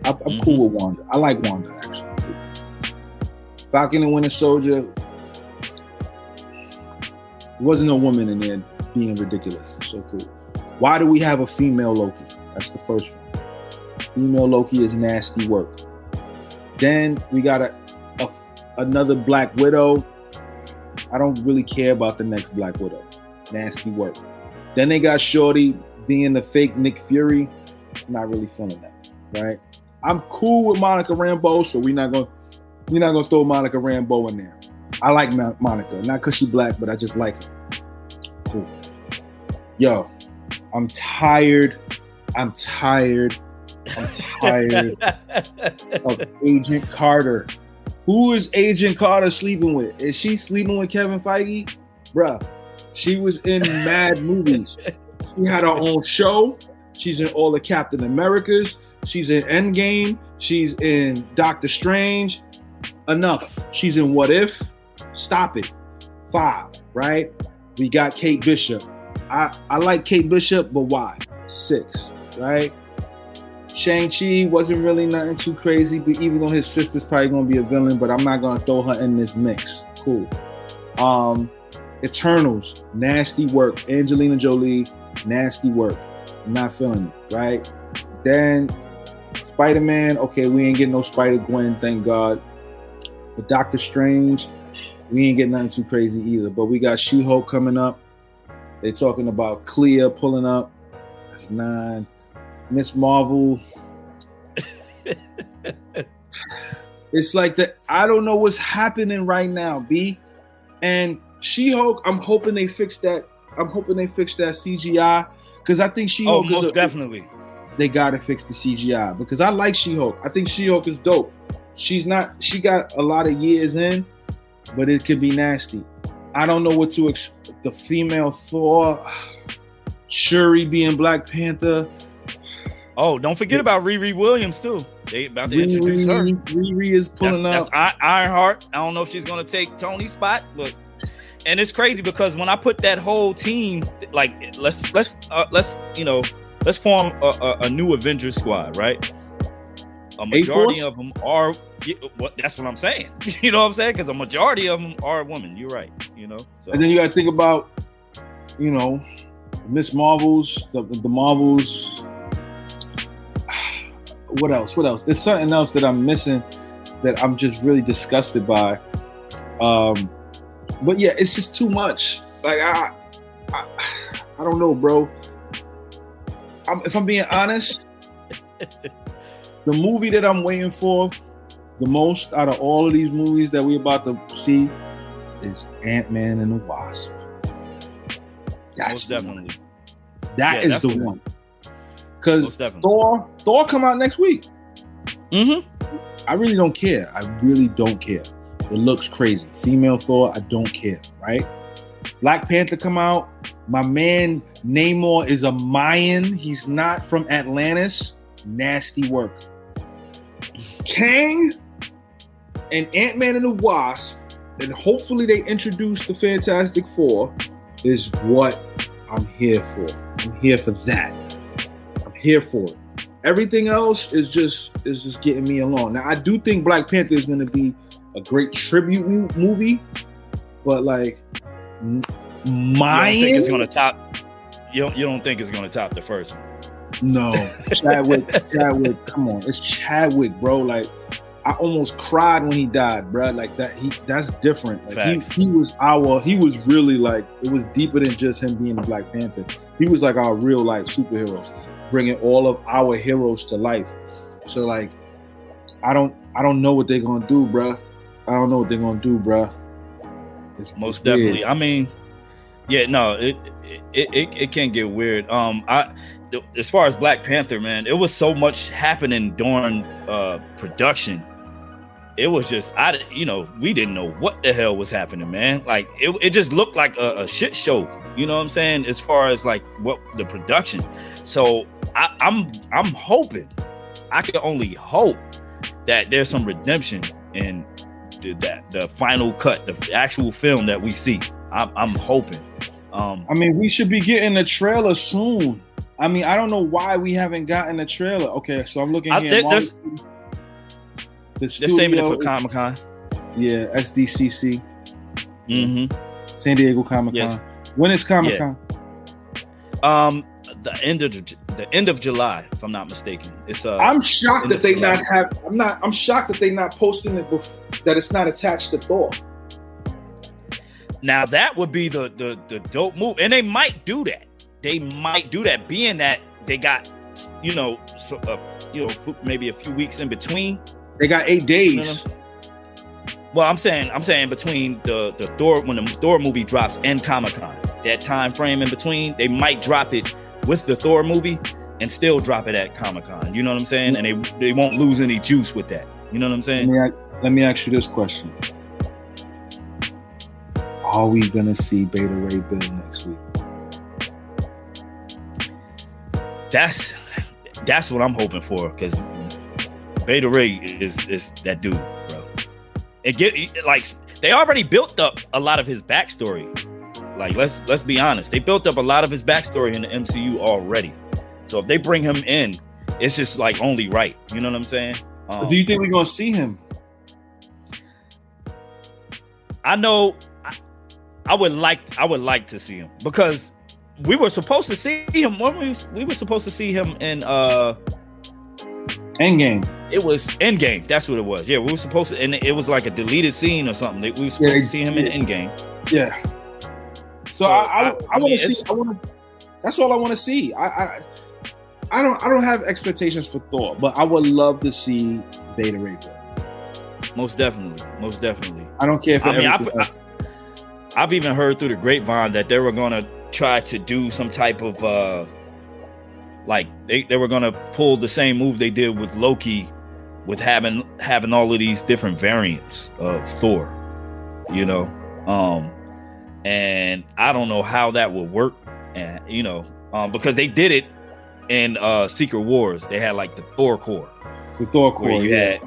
I'm cool with Wanda. I like Wanda, actually. Cool. Falcon and Winter Soldier, there wasn't no woman in there being ridiculous. It's so cool. Why do we have a female Loki? That's the first one. Female Loki is nasty work. Then we got another Black Widow. I don't really care about the next Black Widow. Nasty work. Then they got Shorty being the fake Nick Fury. I'm not really feeling that, right? I'm cool with Monica Rambeau, so we're not gonna throw Monica Rambeau in there. I like Monica, not because she's black, but I just like her. Cool. Yo, I'm tired of Agent Carter. Who is Agent Carter sleeping with? Is she sleeping with Kevin Feige? Bruh, she was in mad movies. She had her own show. She's in all the Captain Americas. She's in Endgame. She's in Doctor Strange. Enough. She's in What If. Stop it. 5, right? We got Kate Bishop. I like Kate Bishop, but why? 6, right? Shang-Chi wasn't really nothing too crazy, but even though his sister's probably going to be a villain, but I'm not going to throw her in this mix. Cool. Eternals, nasty work. Angelina Jolie, nasty work. I'm not feeling it, right? Then Spider-Man, okay, we ain't getting no Spider-Gwen, thank God. But Doctor Strange, we ain't getting nothing too crazy either. But we got She-Hulk coming up. They're talking about Clea pulling up. That's 9. Miss Marvel. It's like that. I don't know what's happening right now, B. And She-Hulk, I'm hoping they fix that. I'm hoping they fix that CGI. Because I think She-Hulk most definitely. They gotta fix the CGI. Because I like She-Hulk. I think She-Hulk is dope. She got a lot of years in, but it could be nasty. I don't know what to expect. The female Thor, Shuri being Black Panther. Oh, don't forget about Riri Williams too. They about to introduce her. Riri is pulling up. That's Ironheart. I don't know if she's gonna take Tony's spot, but and it's crazy because when I put that whole team, like let's form a new Avengers squad, right? A majority of them are. That's what I'm saying. You know what I'm saying? Because a majority of them are women. You're right. You know. So. And then you got to think about, Miss Marvels, the Marvels. What else? There's something else that I'm missing that I'm just really disgusted by. But yeah, it's just too much. Like I don't know, bro. If I'm being honest, the movie that I'm waiting for the most out of all of these movies that we're about to see is Ant-Man and the Wasp. That's definitely. That is the one. Because Thor come out next week. Mm-hmm. I really don't care. It looks crazy. Female Thor, I don't care, right? Black Panther come out. My man Namor is a Mayan. He's not from Atlantis. Nasty work. Kang and Ant-Man and the Wasp, and hopefully they introduce the Fantastic Four, is what I'm here for. I'm here for that. I'm here for it. Everything else is just getting me along. Now I do think Black Panther is going to be a great tribute movie, but like mine, you don't think it's going to top. You don't think it's going to top the first one? No, Chadwick, come on, it's Chadwick, bro. Like I almost cried when he died, bro. Like that's different. Like he was really like, it was deeper than just him being the Black Panther. He was like our real life superheroes, bringing all of our heroes to life. So like, I don't know what they're gonna do, bro. It's most definitely. Weird. I mean, yeah, no, it can get weird. As far as Black Panther, man, it was so much happening during production. It was just, we didn't know what the hell was happening, man. Like it just looked like a shit show. You know what I'm saying? As far as like what the production. So I'm hoping, I can only hope that there's some redemption in the final cut, the actual film that we see. I'm hoping. I mean, we should be getting a trailer soon. I mean, I don't know why we haven't gotten a trailer. Okay, so I'm looking here. They're saving it for Comic-Con. Yeah, SDCC. Mm-hmm. San Diego Comic-Con. Yes. When is Comic-Con? Yeah. The end of July, if I'm not mistaken. It's I'm shocked that they not have. I'm shocked that they not posting it that it's not attached to Thor. Now that would be the dope move, and they might do that. Being that they got maybe a few weeks in between. They got 8 days. Well, I'm saying between the Thor, when the Thor movie drops and Comic-Con, that time frame in between, they might drop it with the Thor movie and still drop it at Comic-Con. You know what I'm saying? And they won't lose any juice with that. You know what I'm saying? Let me ask you this question. Are we gonna see Beta Ray Bill next week? That's what I'm hoping for, because Beta Ray is that dude, bro. They already built up a lot of his backstory. Like, let's be honest, they built up a lot of his backstory in the MCU already. So if they bring him in, it's just like only right. You know what I'm saying? Do you think we're gonna see him? I know. I would like to see him, because we were supposed to see him when we were supposed to see him in Endgame. It was Endgame. That's what it was. Yeah, we were supposed to, and it was like a deleted scene or something. We were supposed to see him in Endgame. Yeah. So I want to see. That's all I want to see. I don't have expectations for Thor, but I would love to see Beta Ray Bill. Most definitely. I don't care if I've even heard through the grapevine that they were gonna try to do some type of they were gonna pull the same move they did with Loki, with having all of these different variants of Thor, you know. And I don't know how that would work, and because they did it in Secret Wars. They had like the Thor Corps. The Thor Corps, where you had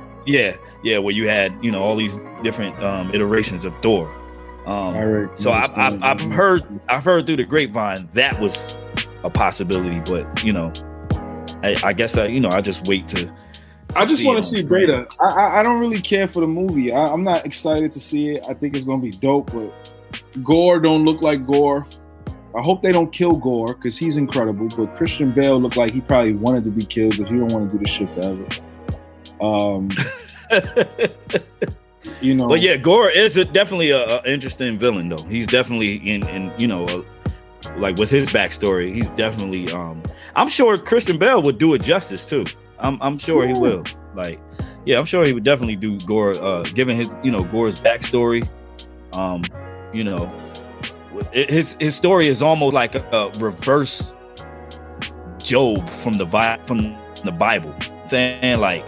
where you had all these different iterations of Thor. So I've heard through the grapevine that was a possibility, but I guess I just wait to. I just want to see Beta. I don't really care for the movie. I'm not excited to see it. I think it's gonna be dope, but Gore don't look like Gore. I hope they don't kill Gore, because he's incredible. But Christian Bale looked like he probably wanted to be killed, because he don't want to do this shit forever. But yeah, Gore is definitely a interesting villain, though. He's definitely in like with his backstory, he's definitely I'm sure Christian Bale would do it justice too. I'm sure he will. Like, yeah, I'm sure he would definitely do Gore, given his Gore's backstory. His story is almost like a reverse Job from the Bible, saying like,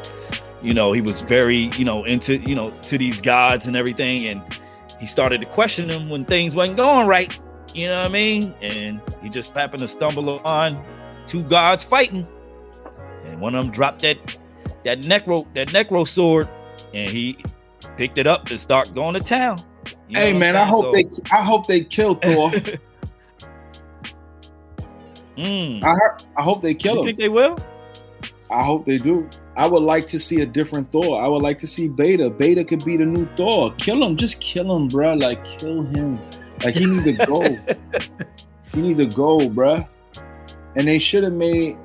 he was very, into, to these gods and everything. And he started to question them when things wasn't going right. You know what I mean? And he just happened to stumble upon two gods fighting. And one of them dropped that necro sword, and he picked it up and started going to town. Hey man, I hope they kill Thor. I hope they kill him. You think they will? I hope they do. I would like to see a different Thor. I would like to see Beta. Beta could be the new Thor. Kill him. Just kill him, bro. Like, kill him. Like, he need to go. He need to go, bro. And they should have made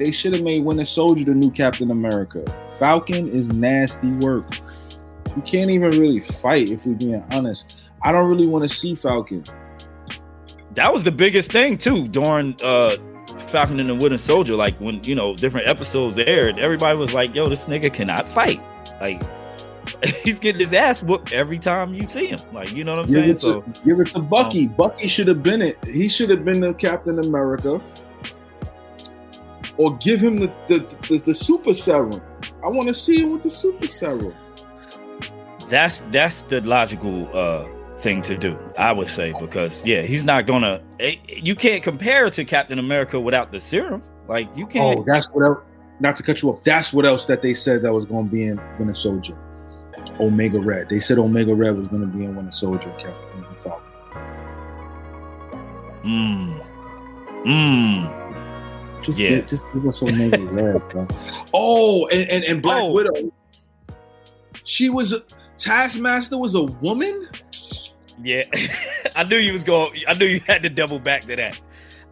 Winter Soldier the new Captain America. Falcon is nasty work. You can't even really fight, if we're being honest. I don't really want to see Falcon. That was the biggest thing too during Falcon and the Winter Soldier. Like, when different episodes aired, everybody was like, "Yo, this nigga cannot fight." Like, he's getting his ass whooped every time you see him. Like, you know what I'm saying? Give it to Bucky. Bucky should have been it. He should have been the Captain America. Or give him the super serum. I want to see him with the super serum. That's the logical thing to do, I would say, because he's not gonna. You can't compare it to Captain America without the serum. Like, you can't. Oh, that's what else. Not to cut you off. That's what else that they said that was going to be in Winter Soldier. Omega Red. They said Omega Red was going to be in Winter Soldier. Captain Falcon. Just give us some nigga red, bro. Oh, and Black Widow. She was Taskmaster was a woman. Yeah, I knew you had to double back to that.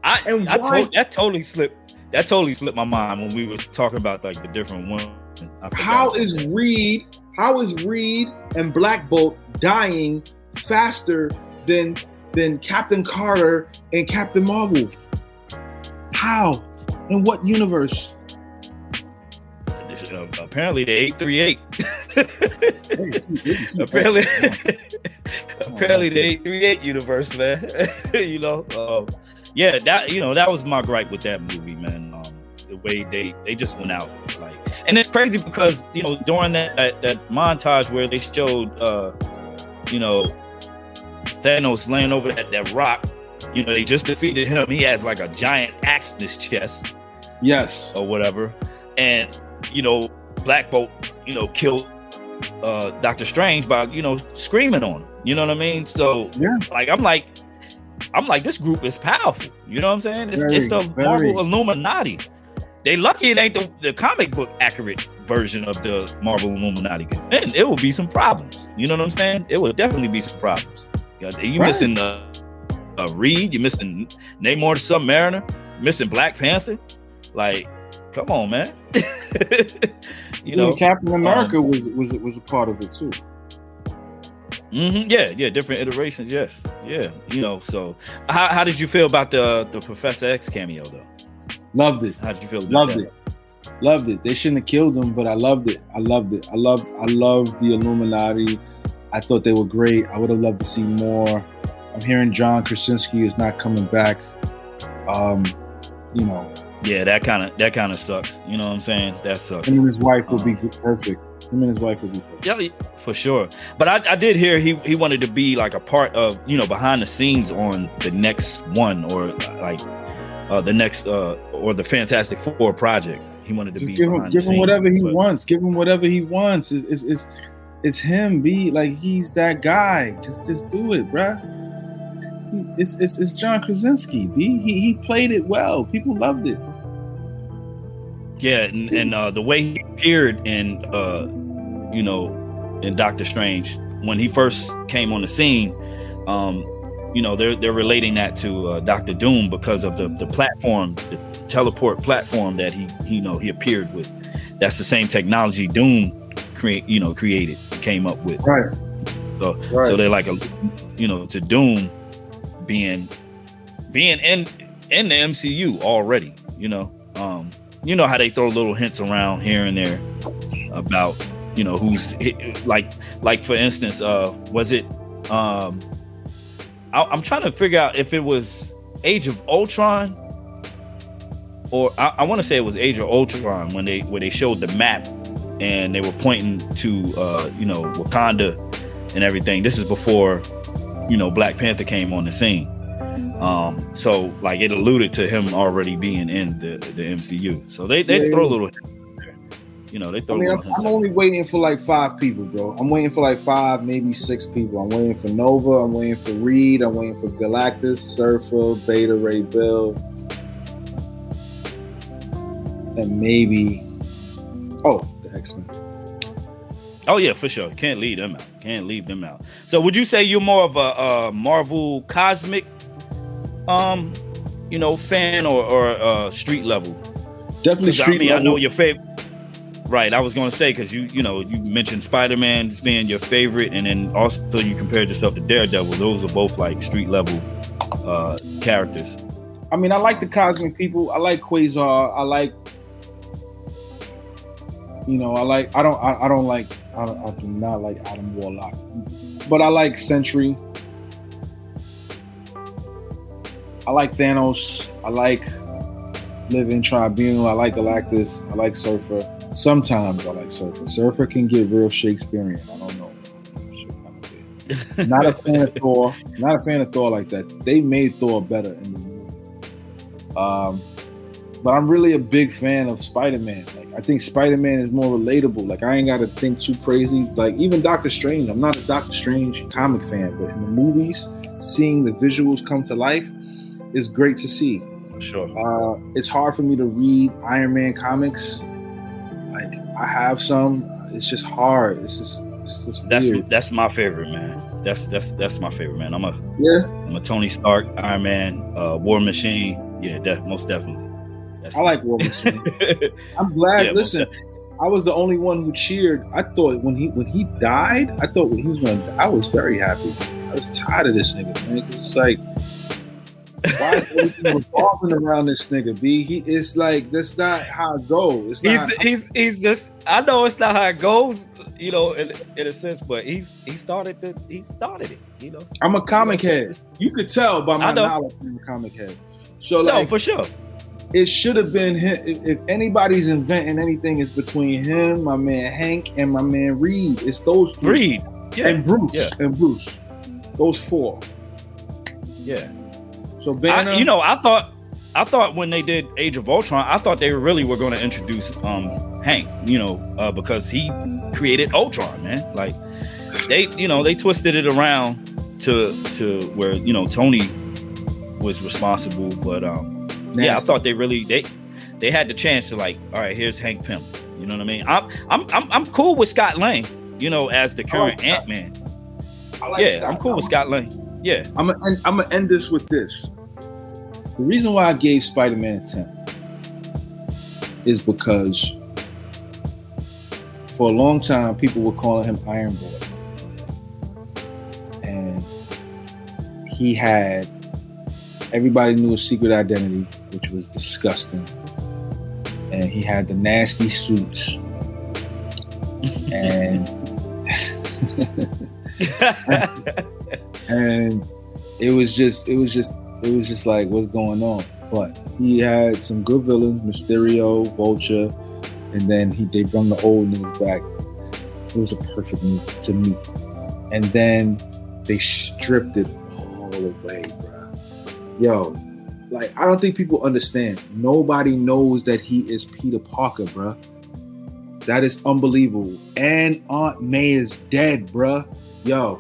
That totally slipped my mind when we were talking about like the different women. How is Reed and Black Bolt dying faster than Captain Carter and Captain Marvel? How? In what universe? Apparently the 838. apparently the 838 universe, man. That was my gripe with that movie, man. The way they just went out, like, and it's crazy because during that montage where they showed Thanos laying over that rock, they just defeated him. He has like a giant axe in his chest, yes, or whatever, and Black Bolt, killed Doctor Strange by screaming on him. You know what I mean? So like I'm like this group is powerful. You know what I'm saying? It's the Marvel Illuminati. They lucky it ain't the comic book accurate version of the Marvel Illuminati. And it will be some problems. You know what I'm saying? It will definitely be some problems. You missing Reed, you missing Namor the Submariner, missing Black Panther. Like, come on, man. Captain America was a part of it too. Yeah, different iterations. Yes, yeah. So how did you feel about the Professor X cameo though? Loved it. How did you feel about that? Loved it. They shouldn't have killed him, but I loved it. I loved the Illuminati. I thought they were great. I would have loved to see more. I'm hearing John Krasinski is not coming back. Yeah, that kind of sucks. You know what I'm saying? That sucks. Him and his wife would be perfect. Yeah, for sure. But I did hear he wanted to be like a part of, behind the scenes on the next one, or like the next or the Fantastic Four project. He wanted to give him whatever he wants. Give him whatever he wants. It's him. Be like, he's that guy. Just do it, bruh. It's John Krasinski. He played it well. People loved it. Yeah, and the way he appeared in Doctor Strange when he first came on the scene, they're relating that to Doctor Doom because of the platform, the teleport platform that he appeared with. That's the same technology Doom came up with. Right. So they're like to Doom being in the MCU already. How they throw little hints around here and there about who's like for instance, was it I'm trying to figure out if it was Age of Ultron, or I want to say it was Age of Ultron where they showed the map and they were pointing to Wakanda and everything. This is before Black Panther came on the scene. So like it alluded to him already being in the MCU. So they throw a little, they throw. I'm only waiting for like 5 people, bro. I'm waiting for like 5, maybe 6 people. I'm waiting for Nova. I'm waiting for Reed. I'm waiting for Galactus, Surfer, Beta Ray Bill, and maybe the X-Men. Oh yeah, for sure. Can't leave them out. So would you say you're more of a Marvel cosmic fan or street level? Definitely street level. I know your favorite. Right, I was going to say, because you mentioned Spider-Man as being your favorite, and then also you compared yourself to Daredevil. Those are both like street level characters. I mean, I like the cosmic people. I like Quasar. I like, I do not like Adam Warlock, but I like Sentry. I like Thanos. I like Living Tribunal. I like Galactus. I like Surfer. Sometimes I like Surfer. Surfer can get real Shakespearean. I don't know. Not a fan of Thor. Not a fan of Thor like that. They made Thor better in the movie. But I'm really a big fan of Spider-Man. Like, I think Spider-Man is more relatable. Like, I ain't got to think too crazy. Like, even Doctor Strange. I'm not a Doctor Strange comic fan, but in the movies, seeing the visuals come to life is great to see. For sure. It's hard for me to read Iron Man comics. Like I have some. It's just hard. It's just weird. That's my favorite, man. That's my favorite, man. I'm a Tony Stark, Iron Man, War Machine. Yeah, most definitely. I like War Machine. I'm glad. Yeah, listen, I was the only one who cheered. I thought when he died, I thought when he was going to die, I was very happy. I was tired of this nigga, man. It's like, why is everything revolving around this nigga, B? It's like, that's not how it goes. He's this. I know it's not how it goes, you know, in a sense, but he started it, you know. I'm a comic head. You could tell by my knowledge I'm a comic head. So like, no, for sure. It should have been him. If anybody's inventing anything, it's between him, my man Hank, and my man Reed. It's those three. Reed, yeah, and Bruce. Those four. Yeah. So Banner, I thought when they did Age of Ultron, I thought they really were going to introduce Hank, you know, because he created Ultron, man. Like they twisted it around to where, you know, Tony was responsible, but yeah, I thought they had the chance to, like, all right, here's Hank Pym. You know what I mean? I'm cool with Scott Lang, you know, as the current Ant-Man. I'm cool with Scott Lang. Yeah. I'm gonna end this with this. The reason why I gave Spider-Man a 10 is because for a long time people were calling him Iron Boy. And he had, everybody knew his secret identity, which was disgusting. And he had the nasty suits. And and it was just like, what's going on? But he had some good villains, Mysterio, Vulture, and then they brought the old niggas back. It was a perfect movie to me. And then they stripped it all away, bro. Yo, like, I don't think people understand. Nobody knows that he is Peter Parker, bro. That is unbelievable. And Aunt May is dead, bro. Yo,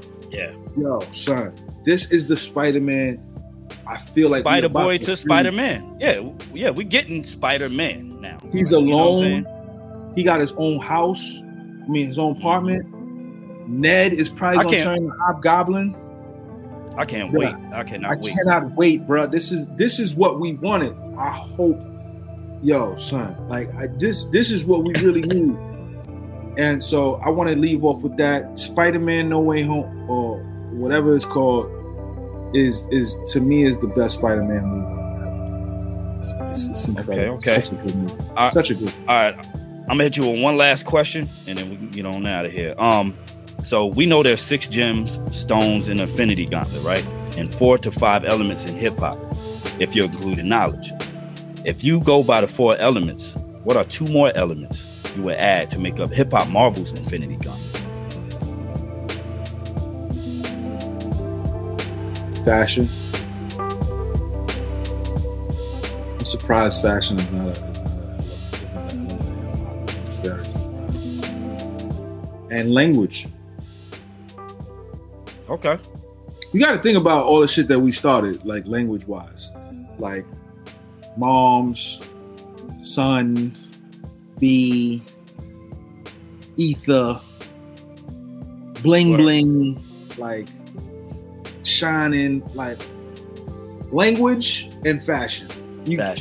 son, this is the Spider-Man. I feel like Spider-Boy to Spider-Man. Yeah, we're getting Spider-Man now. He's alone. He got his own house. I mean, his own apartment. Ned is probably going to turn into Hobgoblin. I can't wait. I cannot wait, bro. This is what we wanted. I hope, yo, son, like this is what we really need. And so I want to leave off with that. Spider-Man No Way Home, or whatever it's called, is to me is the best Spider-Man movie. It's incredible. Okay. Such a good movie. Such a good. All right, I'm gonna hit you with one last question, and then we can get on out of here. So we know there's 6 gems, stones, and Infinity Gauntlet, right? And 4 to 5 elements in hip hop, if you're including knowledge. If you go by the 4 elements, what are 2 more elements you would add to make up Hip Hop Marvel's Infinity Gauntlet? Fashion. I'm surprised fashion is not a very surprised. And language. Okay. You got to think about all the shit that we started, like language-wise, like moms, son, B, ether, bling bling, like shining, like language and fashion.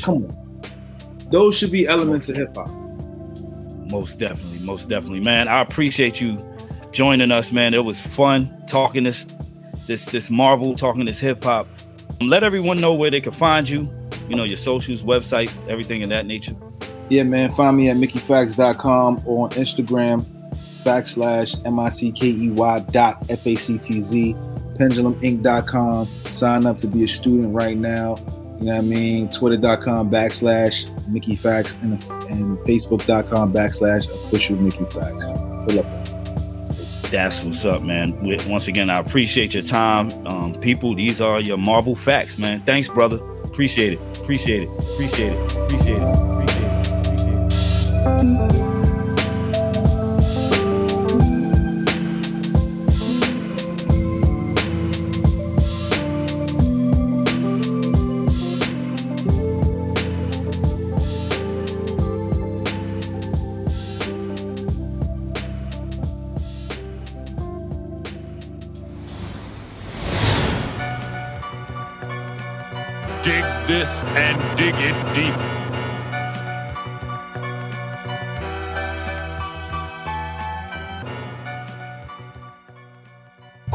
Come on, those should be elements of hip hop. Most definitely, man. I appreciate you joining us, man. It was fun talking this Marvel, talking this hip hop. Let everyone know where they can find you. You know, your socials, websites, everything of that nature. Yeah, man. Find me at MickeyFactz.com or on Instagram /MICKEY.FACTZ. PendulumInc.com. Sign up to be a student right now. You know what I mean? Twitter.com /MickeyFactz and Facebook.com /official Mickey Factz. Good luck. That's what's up, man. Once again, I appreciate your time. People, these are your Marvel facts, man. Thanks, brother. Appreciate it. dig this and dig it deep.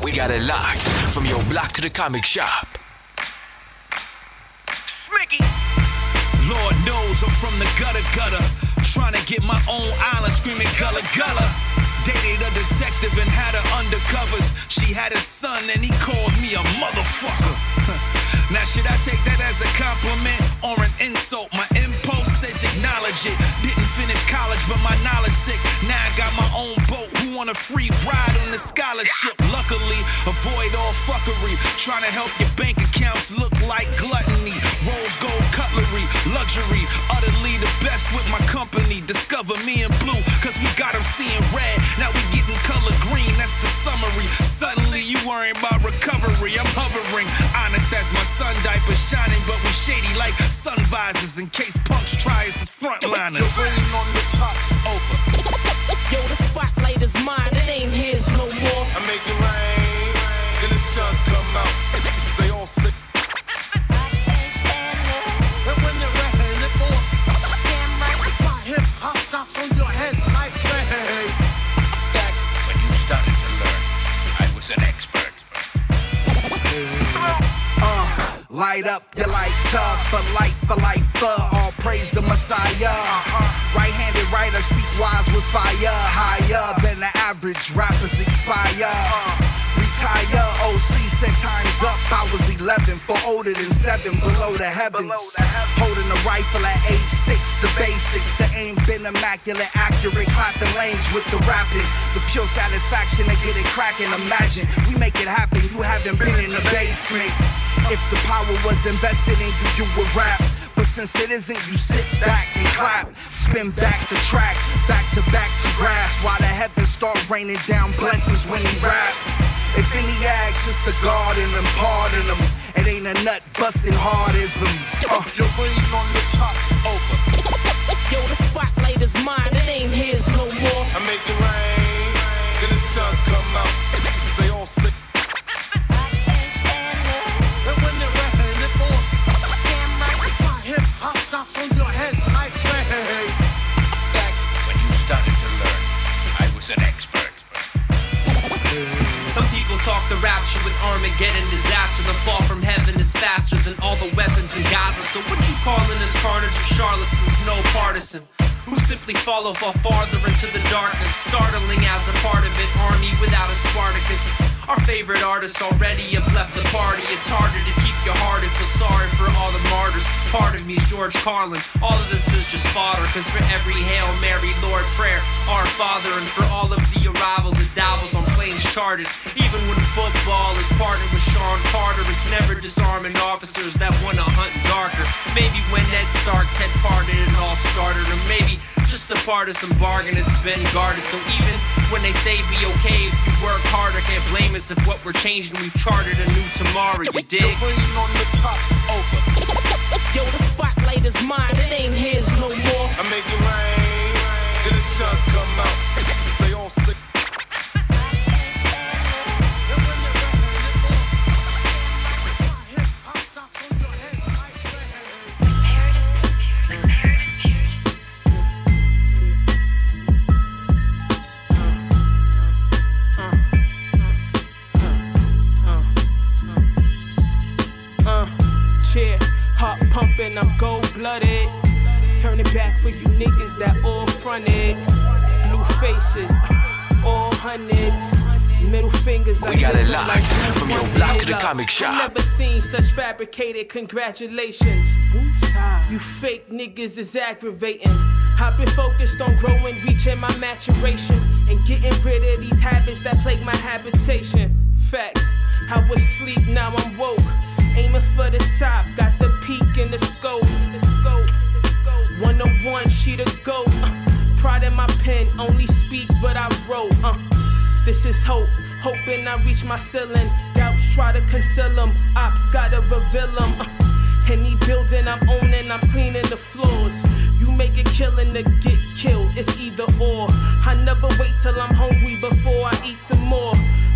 We got it locked from your block to the comic shop. Smicky. Lord knows I'm from the gutter, trying to get my own island, screaming gullah gullah. Dated a detective and had her undercovers. She had a son and he called me a motherfucker. Now should I take that as a compliment or an insult? My impulse says acknowledge it. Didn't finish college but my knowledge sick. Now I got my own boat. Who want a free ride on the scholarship? Luckily, avoid all fuckery. Trying to help your bank accounts look like gluttony. Rose gold cutlery, luxury. Utterly the best with my company. Discover me in blue, cause we got them seeing red. Now we getting color green, that's the summary. Suddenly you worrying about recovery. I'm hovering, honest as my sun diaper shining, but we shady like sun visors in case punks try us as frontliners. The rain on the top is over. Yo, the spotlight is mine, it ain't his no more. I make it rain, then the sun come out. They all slip. And when the rain, it falls. Damn right, my hip hop drops on your head like rain. Factz. When you started to learn, I was an expert. Light up your light tub for life, all praise the Messiah. Right-handed writer speak wise with fire, higher than the average rappers expire. Retire, OC said time's up. I was 11 for older than 7 below the heavens. Holding a rifle at age 6, the basics. The aim been immaculate, accurate, clapping lanes with the rapping. The pure satisfaction to get it cracking. Imagine we make it happen. You haven't been in the basement. If the power was invested in you, you would rap. But since it isn't, you sit back and clap. Spin back the track, back to grasp. While the heavens start raining down blessings when he rap. If any asks, it's the God in them, pardon them. It ain't a nut busting hardism. Your rain on the top is over. Yo, the spotlight is mine, it ain't his no more. I make it rain, then the sun come out. They all slip. Drops on your head like rain. Factz. When you started to learn, I was an expert. Some people talk the rapture with Armageddon disaster. The fall from heaven is faster than all the weapons in Gaza. So what you calling this carnage of charlatans? No partisan who simply fall farther into the darkness. Startling as a part of it, army without a Spartacus. Our favorite artists already have left the party. It's harder to keep your heart and feel sorry for all the martyrs. Part of me's George Carlin. All of this is just fodder, cause for every Hail Mary, Lord prayer, our Father, and for all of the arrivals at Davos on planes charted. Even when football is partnered with Sean Carter, it's never disarming officers that wanna hunt darker. Maybe when Ned Stark's head parted it all started, or maybe just a part of some bargain it's been guarded. So even when they say be okay if you work harder, can't blame us if what we're changing, we've charted a new tomorrow, you dig? The rain on the top is over. Yo, the spotlight is mine, it ain't his no more. I make it rain, then the sun come out. They all slip. Heart pumping, I'm gold-blooded. Turning back for you niggas that all fronted. Blue faces, all hundreds. Middle fingers. We got it live from your block to the comic shop. I've never seen such fabricated congratulations. You fake niggas is aggravating. I've been focused on growing, reaching my maturation, and getting rid of these habits that plague my habitation. Factz, I was asleep, now I'm woke. Aiming for the top, got the peak in the scope. 101, she the GOAT. Pride in my pen, only speak but I wrote. This is hope, hoping I reach my ceiling. Doubts try to conceal them, ops gotta reveal them. Any building I'm owning, I'm cleaning the floors. You make a killing to get killed, it's either or. I never wait till I'm hungry before I eat some more.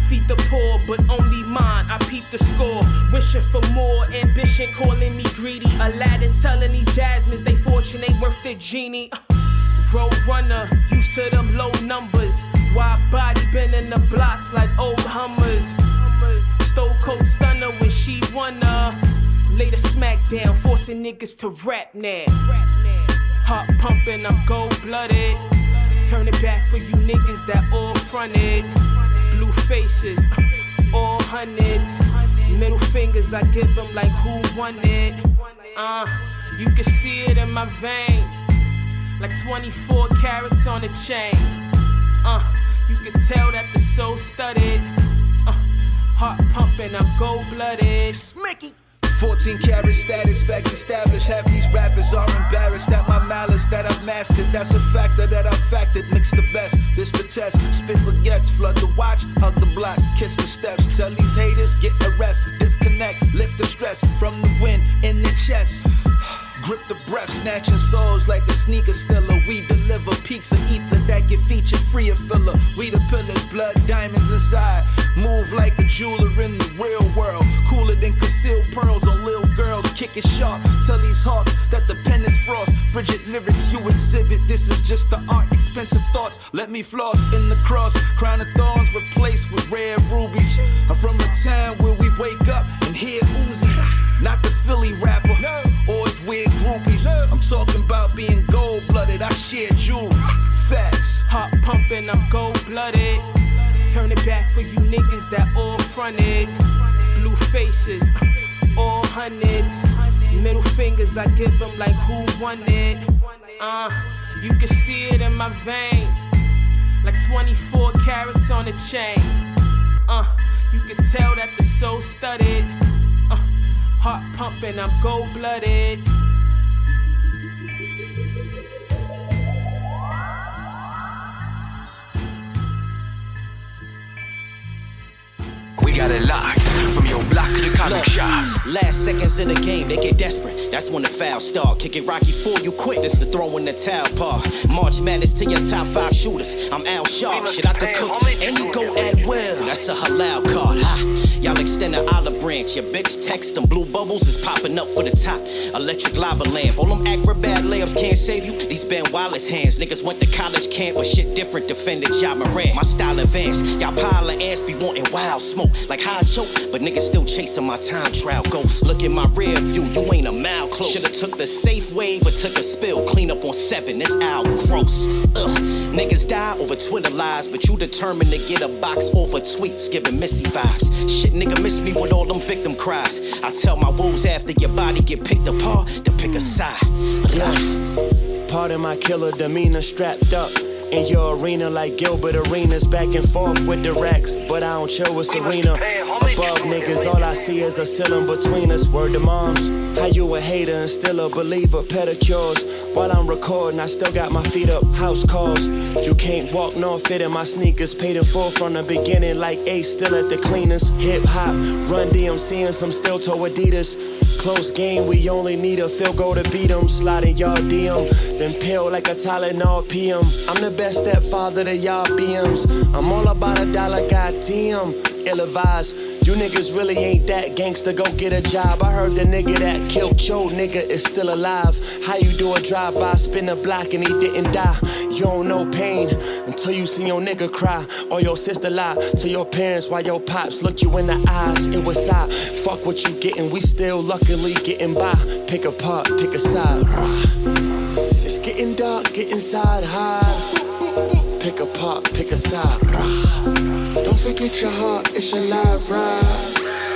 Feed the poor, but only mine. I peep the score, wishing for more. Ambition calling me greedy. Aladdin telling these jasmines they fortune ain't worth the genie. Road runner, used to them low numbers. Wide body been in the blocks like old Hummers. Stole cold stunner when she wanna. Lay the smack down, forcing niggas to rap now. Heart pumping, I'm gold-blooded. Turn it back for you niggas that all fronted. Blue faces, all hundreds. Middle fingers, I give them like who won it. You can see it in my veins. Like 24 carats on a chain. You can tell that the soul studded. Heart pumping, I'm gold-blooded. Smicky. 14 karat status, facts established. Half these rappers are embarrassed at my malice that I've mastered. That's a factor that I've factored. Mix the best, this the test. Spit baguettes, flood the watch, hug the block, kiss the steps. Tell these haters, get a rest. Disconnect, lift the stress from the wind in the chest. Grip the breath, snatching souls like a sneaker stiller. We deliver peaks of ether that get featured free of filler. We the pillars, blood diamonds inside. Move like a jeweler in the real world. Cooler than concealed pearls on little girls. Kick it sharp, tell these hawks that the pen is frost. Frigid lyrics you exhibit, this is just the art. Expensive thoughts, let me floss in the cross. Crown of thorns replaced with red rubies. I'm from a town where we wake up and hear Uzis. Not the Philly rapper, or his weird groupies. I'm talking about being gold-blooded, I share jewelry. Facts. Heart pumping, I'm gold-blooded. Turn it back for you niggas that all fronted. Blue faces, all hundreds. Middle fingers, I give them like who won it. You can see it in my veins. Like 24 carats on a chain. You can tell that the soul studded. Heart pumping, I'm gold-blooded. We got it locked from your block to the comic shop. Last seconds in the game, they get desperate. That's when the fouls start. Kicking Rocky 4, you quit. This the throw in the towel part. March Madness to your top 5 shooters. I'm Al Sharp. Shit, I could cook and you go at will. That's a halal card, ha. Y'all extend an olive branch. Your bitch text them blue bubbles is popping up for the top. Electric lava lamp. All them acrobat layups can't save you. These Ben Wallace hands. Niggas went to college camp, but shit different. Defended Ja Morant. My style advanced. Y'all pile of ants be wanting wild smoke. Like high choke, but niggas still chasing my time trial ghost. Look at my rear view, you ain't a mile close. Should've took the safe way, but took a spill. Clean up on 7, it's out gross. Niggas die over Twitter lies, but you determined to get a box over tweets, giving Missy vibes. Shit, nigga, miss me with all them victim cries. I tell my woes after your body get picked apart to pick a side. Pardon my killer demeanor, strapped up in your arena like Gilbert Arenas, back and forth with the racks, but I don't chill with Serena. Above niggas, all I see is a ceiling between us. Word to moms, how you a hater and still a believer? Pedicures while I'm recording, I still got my feet up. House calls, you can't walk nor fit in my sneakers. Paid in full from the beginning like Ace, still at the cleaners. Hip hop, run DMC and some steel toe Adidas. Close game, we only need a field goal to beat them. Sliding y'all DM, then pill like a Tylenol PM. I'm the best stepfather to y'all BMs. I'm all about $1, goddamn. Ill-advised, you niggas really ain't that gangster, go get a job. I heard the nigga that killed Joe, nigga, is still alive. How you do a drive-by, spin a block and he didn't die? You don't know pain until you see your nigga cry, or your sister lie to your parents while your pops look you in the eyes. It was I, fuck what you getting, we still luckily getting by. Pick a part, pick a side. It's getting dark, get inside, hide. Pick a part, pick a side. Don't forget your heart, it's your live ride.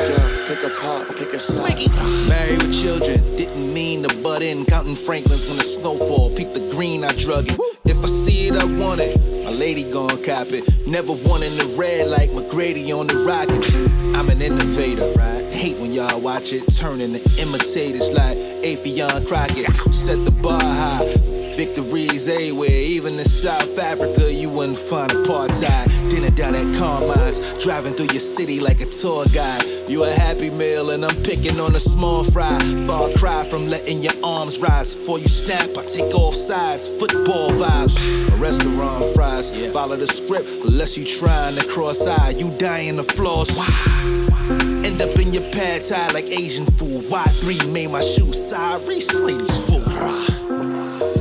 Yeah, pick a part, pick a side. Married with children, didn't mean to butt in. Counting Franklins when the snowfall, peep the green, I drug it. If I see it, I want it. My lady gon' cop it. Never wanting the red like McGrady on the Rockets. I'm an innovator, right? Hate when y'all watch it, turning to imitators like Afion Crockett. Set the bar high. victories everywhere, even in South Africa, you wouldn't find apartheid. Dinner down at Carmine's, driving through your city like a tour guide. You a happy meal and I'm picking on a small fry. Far cry from letting your arms rise. Before you snap, I take off sides, football vibes. A restaurant fries, follow the script, unless you trying to cross-eye. You dying to floss. End up in your pad thai like Asian food. Y3 made my shoes sorry, Slady's fool.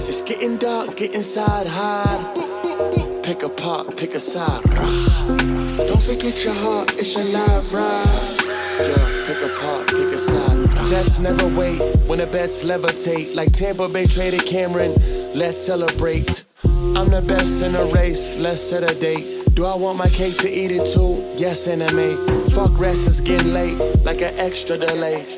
It's getting dark, get inside hard. Pick a part, pick a side. Don't forget your heart, it's your live ride. Yeah, pick a part, pick a side. Vets never wait when the bets levitate. Like Tampa Bay traded Cameron, let's celebrate. I'm the best in the race, let's set a date. Do I want my cake to eat it too? Yes, NMA. Fuck rest, it's getting late, like an extra delay.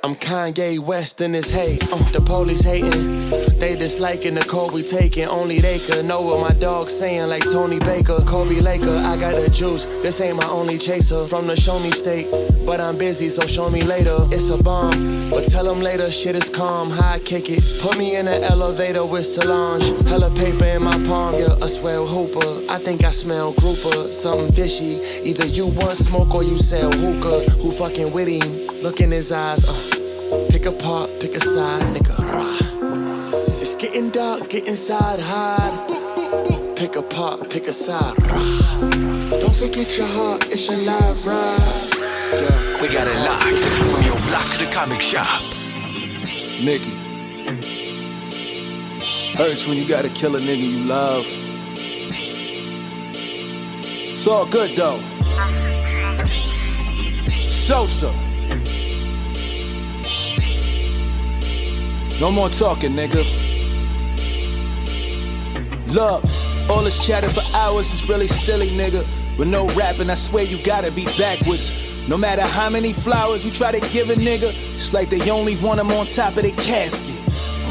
I'm Kanye West in his hate. The police hating, they disliking the code we taking. Only they could know what my dog's saying, like Tony Baker, Kobe Laker. I got the juice, this ain't my only chaser. From the show me state, but I'm busy, so show me later. It's a bomb, but tell them later, shit is calm. High kick it, put me in an elevator with Solange. Hella paper in my palm, yeah, a swell hooper. I think I smell grouper, something fishy. Either you want smoke or you sell hookah. Who fucking with him? Look in his eyes, pick a part, pick a side, nigga. It's getting dark, get inside hard. Pick a part, pick a side. Don't forget your heart, it's your live ride. Yeah. We got it locked from your block to the comic shop. Mickey, hurts when you gotta kill a nigga you love. It's all good though. So. No more talking, nigga. Look, all this chatter for hours is really silly, nigga. With no rapping, I swear you gotta be backwards. No matter how many flowers you try to give a nigga, it's like they only want them on top of their casket.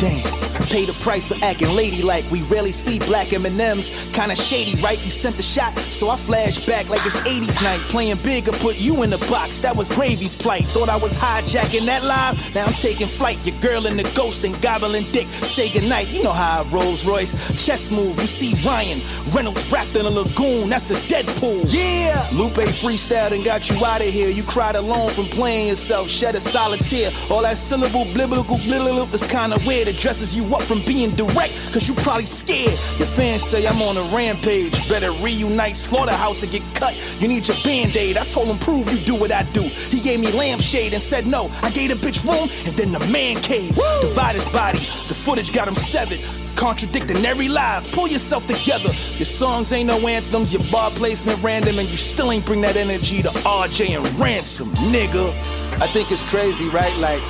Damn. Pay the price for acting ladylike. We rarely see black M&Ms. Kinda shady, right? You sent the shot, so I flash back like it's 80s night. Playing big or put you in the box. That was Gravy's plight. Thought I was hijacking that live. Now I'm taking flight. Your girl in the ghost and gobbling dick. Say goodnight. You know how I Rolls Royce. Chest move. You see Ryan Reynolds wrapped in a lagoon. That's a Deadpool. Yeah. Lupe freestyled and got you out of here. You cried alone from playing yourself. Shed a solid tear. All that syllable blibbable blibble is kinda weird. It dresses you up from being direct, cause you probably scared. Your fans say I'm on a rampage. Better reunite Slaughterhouse and get cut. You need your band-aid. I told him prove you do what I do. He gave me lampshade and said no. I gave the bitch room and then the man cave. Divide his body. The footage got him severed. Contradicting every lie. Pull yourself together. Your songs ain't no anthems. Your bar placement random, and you still ain't bring that energy to RJ and Ransom, nigga. I think it's crazy, right? Like,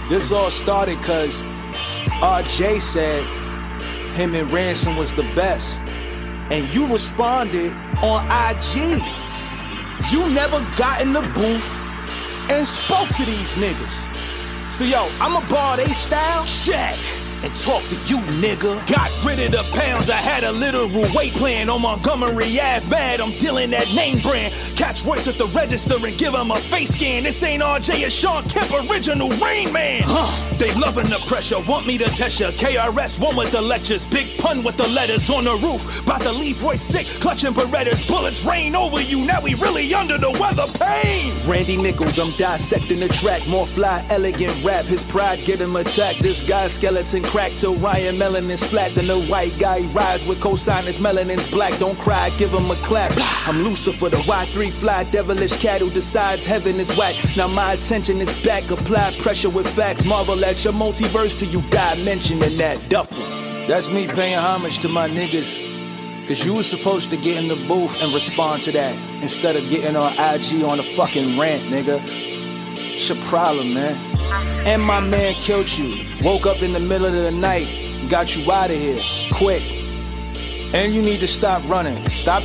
this all started cause RJ said him and Ransom was the best, and you responded on IG. You never got in the booth and spoke to these niggas. So yo, I'ma borrow they style, Shaq, and talk to you, nigga. Got rid of the pounds, I had a literal weight plan on Montgomery Ave. Bad, I'm dealing that name brand. Catch voice at the register and give him a face scan. This ain't RJ, it's Sean Kemp, original Rain Man. They loving the pressure, want me to test ya. KRS One with the lectures, big pun with the letters on the roof. About to leave Royce sick, clutching Berettas. Bullets rain over you, now we really under the weather. Pain. Randy Nichols, I'm dissecting the track. More fly, elegant rap. His pride get him attacked. This guy's skeleton crack till Ryan melanin splat. Then the white guy rides with cosigners, melanin's black. Don't cry, give him a clap. I'm Lucifer, the Y3 fly, devilish cattle decides heaven is whack. Now my attention is back, apply pressure with facts. Marvel at your multiverse till you die mentioning that duffel. That's me paying homage to my niggas. Cause you was supposed to get in the booth and respond to that instead of getting on IG on a fucking rant, nigga. It's your problem, man. And my man killed you. Woke up in the middle of the night and got you out of here, quick. And you need to stop running. Stop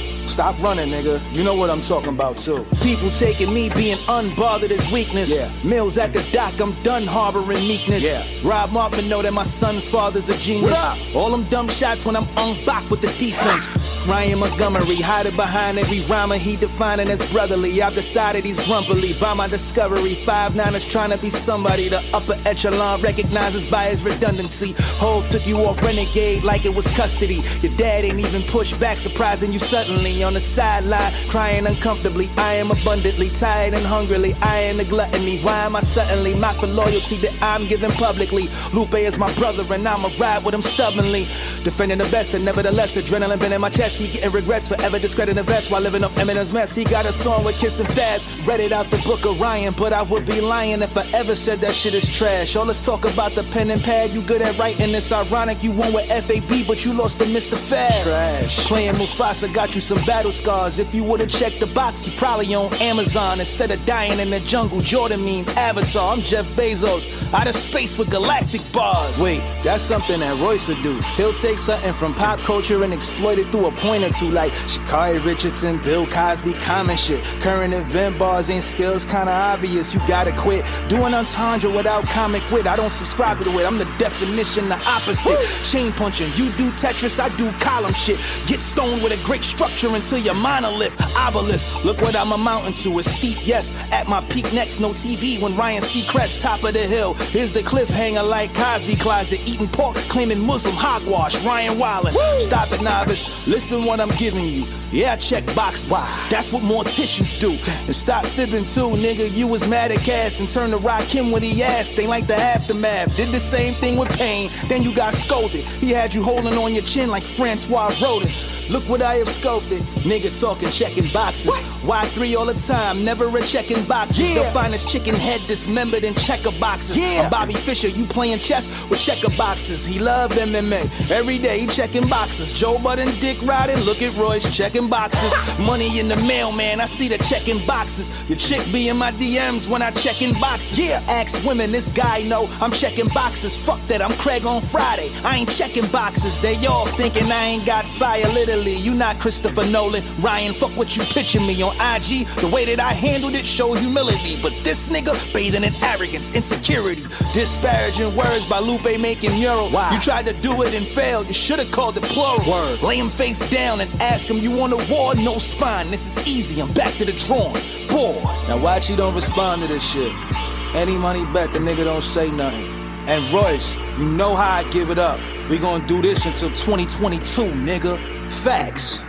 running, nigga. You know what I'm talking about, too. People taking me being unbothered as weakness. Yeah. Mills at the dock, I'm done harboring meekness. Yeah. Rob Markman know that my son's father's a genius. All them dumb shots when I'm unbocked with the defense. Ryan Montgomery, hiding behind every rhymer he defining as brotherly. I've decided he's grumpily by my discovery. 5'9" is trying to be somebody the upper echelon recognizes by his redundancy. Hove took you off renegade like it was custody. Your dad ain't even pushed back, surprising you suddenly. On the sideline, crying uncomfortably. I am abundantly tired and hungrily. I am the gluttony. Why am I suddenly mocked for loyalty that I'm giving publicly? Lupe is my brother and I'ma ride with him stubbornly. Defending the best and nevertheless adrenaline been in my chest. He getting regrets forever discrediting vets while living off Eminem's mess. He got a song with Kiss and Fab. Read it out the book of Ryan, but I would be lying if I ever said that shit is trash. All let's talk about the pen and pad. You good at writing. It's ironic you won with FAB, but you lost to Mr. Fab. Trash. Playing Mufasa got you some battle scars. If you would've checked the box, you probably on Amazon instead of dying in the jungle. Jordan mean Avatar. I'm Jeff Bezos, out of space with galactic bars. Wait, that's something that Royce would do. He'll take something from pop culture and exploit it through a point or two, like Sha'Carri Richardson, Bill Cosby, common shit. Current event bars ain't skills, kinda obvious. You gotta quit doing entendre without comic wit. I don't subscribe to the wit. I'm the definition, the opposite. Chain punching, you do Tetris, I do column shit. Get stoned with a great structure until your monolith. Obelisk, look what I'm amounting to. A steep yes, at my peak next, no TV. When Ryan Seacrest, top of the hill. Here's the cliffhanger like Cosby closet. Eating pork, claiming Muslim hogwash. Ryan Wildin', stop it novice. Listen what I'm giving you. Yeah, I check boxes. Wow. That's what morticians do. And stop fibbing too, nigga. You was mad at Cass and turned to Rakim when he asked. They like the aftermath. Did the same thing with Payne. Then you got scolded. He had you holding on your chin like Francois Rodin. Look what I have sculpted. Nigga talking checking boxes. Y3 all the time, never a checking boxes. Yeah. The finest chicken head dismembered in checker boxes. Yeah. I'm Bobby Fischer, you playing chess with checker boxes. He loved MMA. Every day he checking boxes. Joe Budden, Dick riding, look at Royce checking boxes. Money in the mail, man, I see the checking boxes. Your chick be in my DMs when I checking boxes. Yeah, ask women, this guy know I'm checking boxes. Fuck that, I'm Craig on Friday. I ain't checking boxes. They all thinking I ain't got fire, literally. You not Christopher Nolan. Ryan, fuck what you pitching me on IG. The way that I handled it showed humility. But this nigga bathing in arrogance, insecurity. Disparaging words by Lupe making mural. Wow. You tried to do it and failed. You should've called it plural. Word. Lay him face down and ask him, you want a war? No spine. This is easy. I'm back to the drawing board. Now watch you don't respond to this shit. Any money bet the nigga don't say nothing. And Royce, you know how I give it up. We gonna do this until 2022, nigga. Factz.